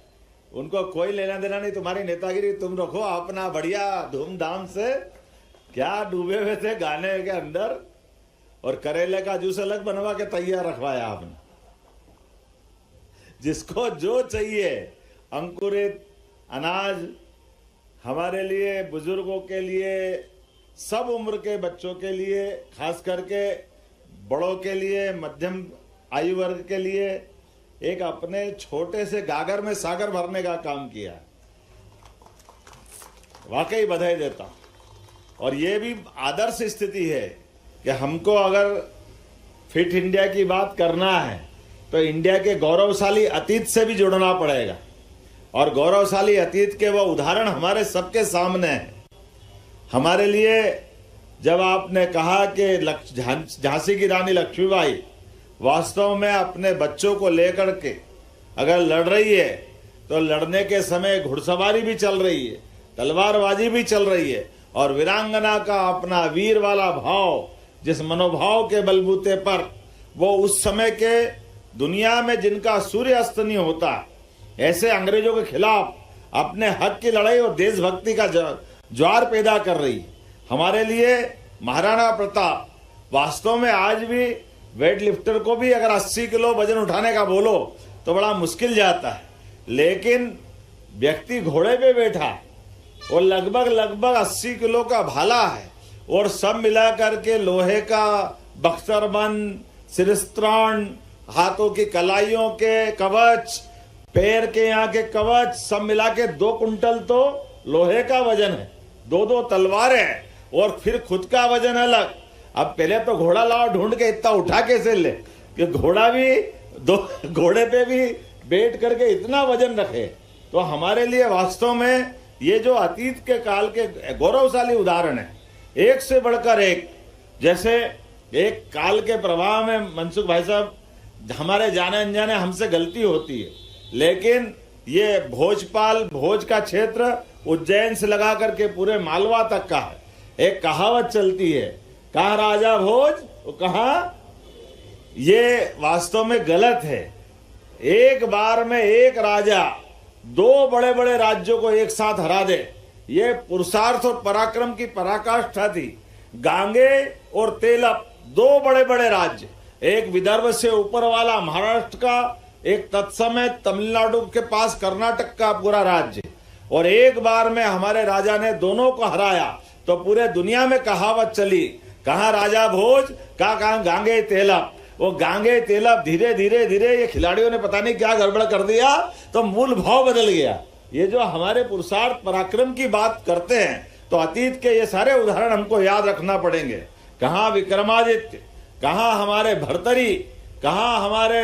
उनको कोई लेना देना नहीं, तुम्हारी नेतागिरी तुम रखो अपना बढ़िया धूमधाम से। क्या डूबे हुए थे गाने के अंदर, और करेले का जूस अलग बनवा के तैयार रखवाया आपने। जिसको जो चाहिए अंकुरित अनाज, हमारे लिए, बुजुर्गों के लिए, सब उम्र के बच्चों के लिए, खास करके बड़ों के लिए, मध्यम आयु वर्ग के लिए एक अपने छोटे से गागर में सागर भरने का काम किया। वाकई बधाई देता हूं। और ये भी आदर्श स्थिति है कि हमको अगर फिट इंडिया की बात करना है तो इंडिया के गौरवशाली अतीत से भी जुड़ना पड़ेगा, और गौरवशाली अतीत के वो उदाहरण हमारे सबके सामने हैं। हमारे लिए जब आपने कहा कि झांसी की रानी लक्ष्मीबाई वास्तव में अपने बच्चों को लेकर के अगर लड़ रही है, तो लड़ने के समय घुड़सवारी भी चल रही है, तलवारबाजी भी चल रही है, और वीरांगना का अपना वीर वाला भाव, जिस मनोभाव के बलबूते पर वो उस समय के दुनिया में जिनका सूर्य अस्त नहीं होता, ऐसे अंग्रेजों के खिलाफ अपने हक की लड़ाई और देशभक्ति का ज्वार पैदा कर रही। हमारे लिए महाराणा प्रताप वास्तव में आज भी वेट लिफ्टर को भी अगर 80 किलो वजन उठाने का बोलो तो बड़ा मुश्किल जाता है, लेकिन व्यक्ति घोड़े पे बैठा और लगभग 80 किलो का भाला है, और सब मिला करके लोहे का बख्तरबंद, सिरस्त्राण, हाथों की कलाइयों के कवच, पैर के यहाँ के कवच, सब मिला के 2 कुंटल तो लोहे का वजन है, 2 तलवारें, और फिर खुद का वजन अलग। अब पहले तो घोड़ा लाओ ढूंढ के, इतना उठा कैसे ले कि घोड़ा भी घोड़े पे भी बैठ करके इतना वजन रखे। तो हमारे लिए वास्तव में ये जो अतीत के काल के गौरवशाली उदाहरण है, एक से बढ़कर एक। जैसे एक काल के प्रवाह में मनसुख भाई साहब, हमारे जाने अनजाने हमसे गलती होती है, लेकिन ये भोजपाल, भोज का क्षेत्र उज्जैन से लगा करके पूरे मालवा तक का है। एक कहावत चलती है, कहा राजा भोज, वो कहा, ये वास्तव में गलत है। एक बार में एक राजा 2 बड़े बड़े राज्यों को एक साथ हरा दे, ये पुरुषार्थ और पराक्रम की पराकाष्ठा थी। गांगे और तेलप 2 बड़े बड़े राज्य, एक विदर्भ से ऊपर वाला महाराष्ट्र का, एक तत्समय तमिलनाडु के पास कर्नाटक का पूरा राज्य, और एक बार में हमारे राजा ने दोनों को हराया। तो पूरे दुनिया में कहावत चली, कहाँ राजा भोज, कहाँ गांगे तेलप। वो गांगे तेलप धीरे धीरे धीरे ये खिलाड़ियों ने पता नहीं क्या गड़बड़ कर दिया, तो मूल भाव बदल गया। ये जो हमारे पुरुषार्थ पराक्रम की बात करते हैं, तो अतीत के ये सारे उदाहरण हमको याद रखना पड़ेंगे। कहाँ विक्रमादित्य, कहाँ हमारे भर्तरी, कहाँ हमारे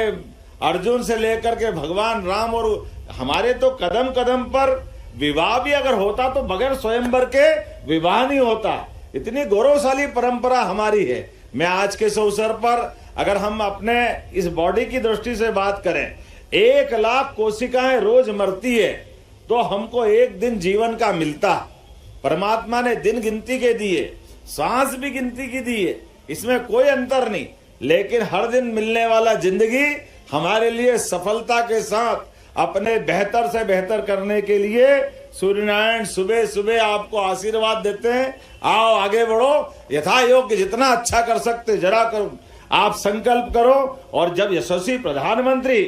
अर्जुन से लेकर के भगवान राम, और हमारे तो कदम कदम पर विवाह भी अगर होता तो बगैर स्वयंवर के विवाह नहीं होता। इतनी गौरवशाली परंपरा हमारी है। मैं आज के इस अवसर पर अगर हम अपने इस बॉडी की दृष्टि से बात करें, 1 लाख कोशिकाएं रोज मरती है, तो हमको एक दिन जीवन का मिलता। परमात्मा ने दिन गिनती के दिए, सांस भी गिनती की दी है, इसमें कोई अंतर नहीं। लेकिन हर दिन मिलने वाला जिंदगी हमारे लिए सफलता के साथ अपने बेहतर से बेहतर करने के लिए सूर्यनारायण सुबह सुबह आपको आशीर्वाद देते हैं। आओ आगे बढ़ो, यथा योग्य जितना अच्छा कर सकते जरा करो, आप संकल्प करो। और जब यशस्वी प्रधानमंत्री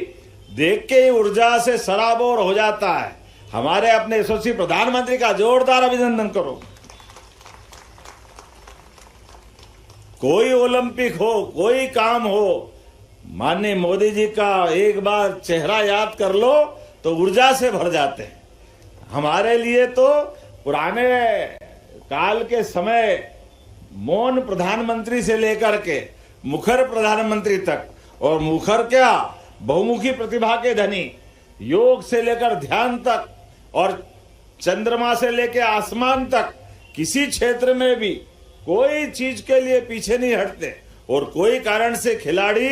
देख के ही ऊर्जा से सराबोर हो जाता है, हमारे अपने यशस्वी प्रधानमंत्री का जोरदार अभिनंदन करो। कोई ओलंपिक हो, कोई काम हो, माननीय मोदी जी का एक बार चेहरा याद कर लो तो ऊर्जा से भर जाते हैं। हमारे लिए तो पुराने काल के समय मौन प्रधानमंत्री से लेकर के मुखर प्रधानमंत्री तक, और मुखर क्या बहुमुखी प्रतिभा के धनी, योग से लेकर ध्यान तक और चंद्रमा से लेकर आसमान तक, किसी क्षेत्र में भी कोई चीज के लिए पीछे नहीं हटते। और कोई कारण से खिलाड़ी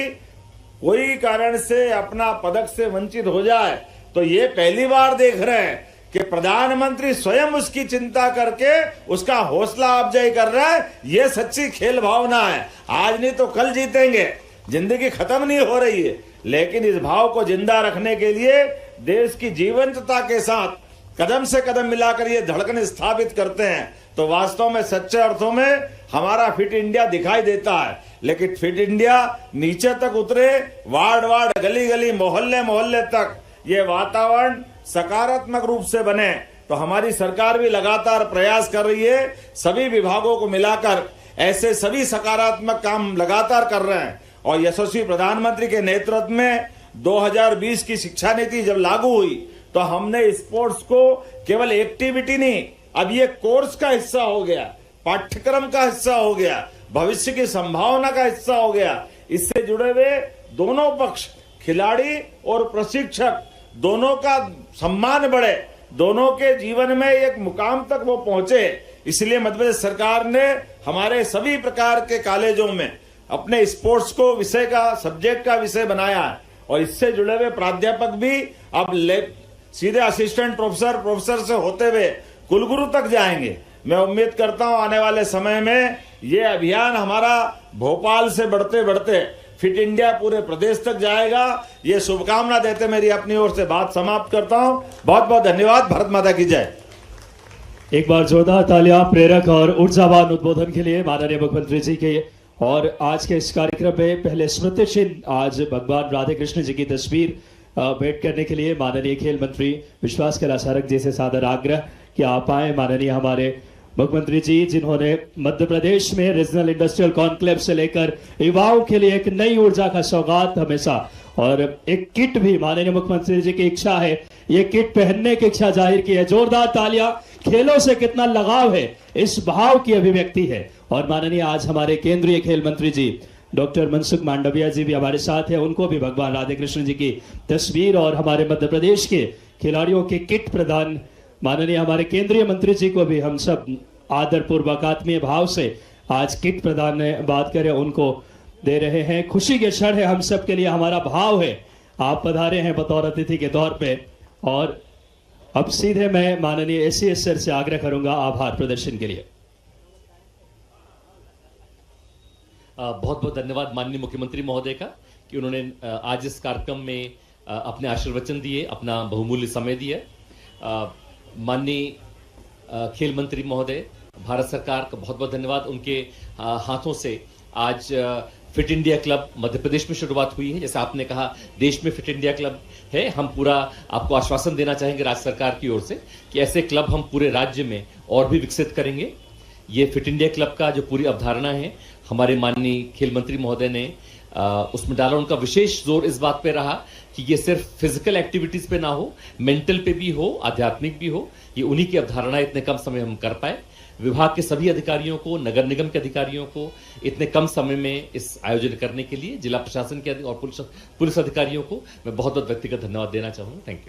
कोई कारण से अपना पदक से वंचित हो जाए तो ये पहली बार देख रहे हैं कि प्रधानमंत्री स्वयं उसकी चिंता करके उसका हौसला अफजाई कर रहा है। ये सच्ची खेल भावना है। आज नहीं तो कल जीतेंगे, जिंदगी खत्म नहीं हो रही है, लेकिन इस भाव को जिंदा रखने के लिए देश की जीवंतता के साथ कदम से कदम मिलाकर ये धड़कन स्थापित करते हैं। तो वास्तव में सच्चे अर्थों में हमारा फिट इंडिया दिखाई देता है। लेकिन फिट इंडिया नीचे तक उतरे, वार्ड वार्ड, गली गली, मोहल्ले मोहल्ले तक ये वातावरण सकारात्मक रूप से बने, तो हमारी सरकार भी लगातार प्रयास कर रही है। सभी विभागों को मिलाकर ऐसे सभी सकारात्मक काम लगातार कर रहे हैं। और यशस्वी प्रधानमंत्री के नेतृत्व में 2020 की शिक्षा नीति जब लागू हुई तो हमने स्पोर्ट्स को केवल एक्टिविटी नहीं, अब ये कोर्स का हिस्सा हो गया, पाठ्यक्रम का हिस्सा हो गया, भविष्य की संभावना का हिस्सा हो गया। इससे जुड़े हुए दोनों पक्ष, खिलाड़ी और प्रशिक्षक, दोनों का सम्मान बढ़े, दोनों के जीवन में एक मुकाम तक वो पहुंचे। इसलिए मध्य प्रदेश सरकार ने हमारे सभी प्रकार के कॉलेजों में अपने स्पोर्ट्स को विषय का, सब्जेक्ट का विषय बनाया है। और इससे जुड़े हुए प्राध्यापक भी अब सीधे असिस्टेंट प्रोफेसर, प्रोफेसर से होते हुए कुलगुरु तक जाएंगे। मैं उम्मीद करता हूं आने वाले समय में ये अभियान हमारा भोपाल से बढ़ते बढ़ते फिट इंडिया पूरे प्रदेश तक जाएगा। ये शुभकामना देते मेरी अपनी ओर से बात समाप्त करता हूं। बहुत बहुत धन्यवाद। भारत माता की जय। एक बार जोरदार तालियां प्रेरक और ऊर्जावान उद्बोधन के लिए माननीय मुख्यमंत्री जी के। और आज के इस कार्यक्रम में पहले स्मृति चिन्ह आज भगवान राधे कृष्ण जी की तस्वीर भेंट करने के लिए माननीय खेल मंत्री विश्वास कैलाश जी से सादर आग्रह कि आप आए। माननीय हमारे मुख्यमंत्री जी, जिन्होंने मध्य प्रदेश में रीजनल इंडस्ट्रियल कॉन्क्लेव से लेकर युवाओं के लिए एक नई ऊर्जा का सौगात हमेशा, और एक किट भी माननीय मुख्यमंत्री जी की इच्छा है, ये किट पहनने की इच्छा जाहिर की है। जोरदार तालियां। खेलों से कितना लगाव है, इस भाव की अभिव्यक्ति है। और माननीय आज हमारे केंद्रीय खेल मंत्री जी डॉक्टर मनसुख मांडविया जी भी हमारे साथ हैं, उनको भी भगवान राधे कृष्ण जी की तस्वीर और हमारे मध्य प्रदेश के खिलाड़ियों के किट प्रदान माननीय हमारे केंद्रीय मंत्री जी को भी हम सब आदरपूर्वक आत्मीय भाव से आज किट प्रदान बात करें उनको दे रहे हैं। खुशी के क्षण है हम सब के लिए, हमारा भाव है। आप पधारे हैं बतौर अतिथि के तौर पे। और अब सीधे मैं माननीय एसीएस सर से आग्रह करूंगा आभार प्रदर्शन के लिए। बहुत बहुत धन्यवाद माननीय मुख्यमंत्री महोदय का कि उन्होंने आज इस कार्यक्रम में अपने आशीर्वचन दिए, अपना बहुमूल्य समय दिया। माननीय खेल मंत्री महोदय, भारत सरकार का बहुत बहुत धन्यवाद। उनके हाथों से आज fit India club Madhya Pradesh में शुरुआत हुई है। जैसे आपने कहा देश में फिट इंडिया क्लब है, हम पूरा आपको आश्वासन देना चाहेंगे राज्य सरकार की ओर से कि ऐसे क्लब हम पूरे राज्य में और भी विकसित करेंगे। ये फिट इंडिया क्लब का जो पूरी अवधारणा है हमारे माननीय खेल मंत्री महोदय ने उसमें डाला। उनका विशेष जोर इस बात पे रहा कि ये सिर्फ फिजिकल एक्टिविटीज पे ना हो, मेंटल पे भी हो, आध्यात्मिक भी हो। ये उन्हीं की अवधारणा इतने कम समय हम कर पाए। विभाग के सभी अधिकारियों को, नगर निगम के अधिकारियों को इतने कम समय में इस आयोजन करने के लिए, जिला प्रशासन के और पुलिस अधिकारियों को मैं बहुत बहुत व्यक्तिगत धन्यवाद देना चाहूंगा। Thank you.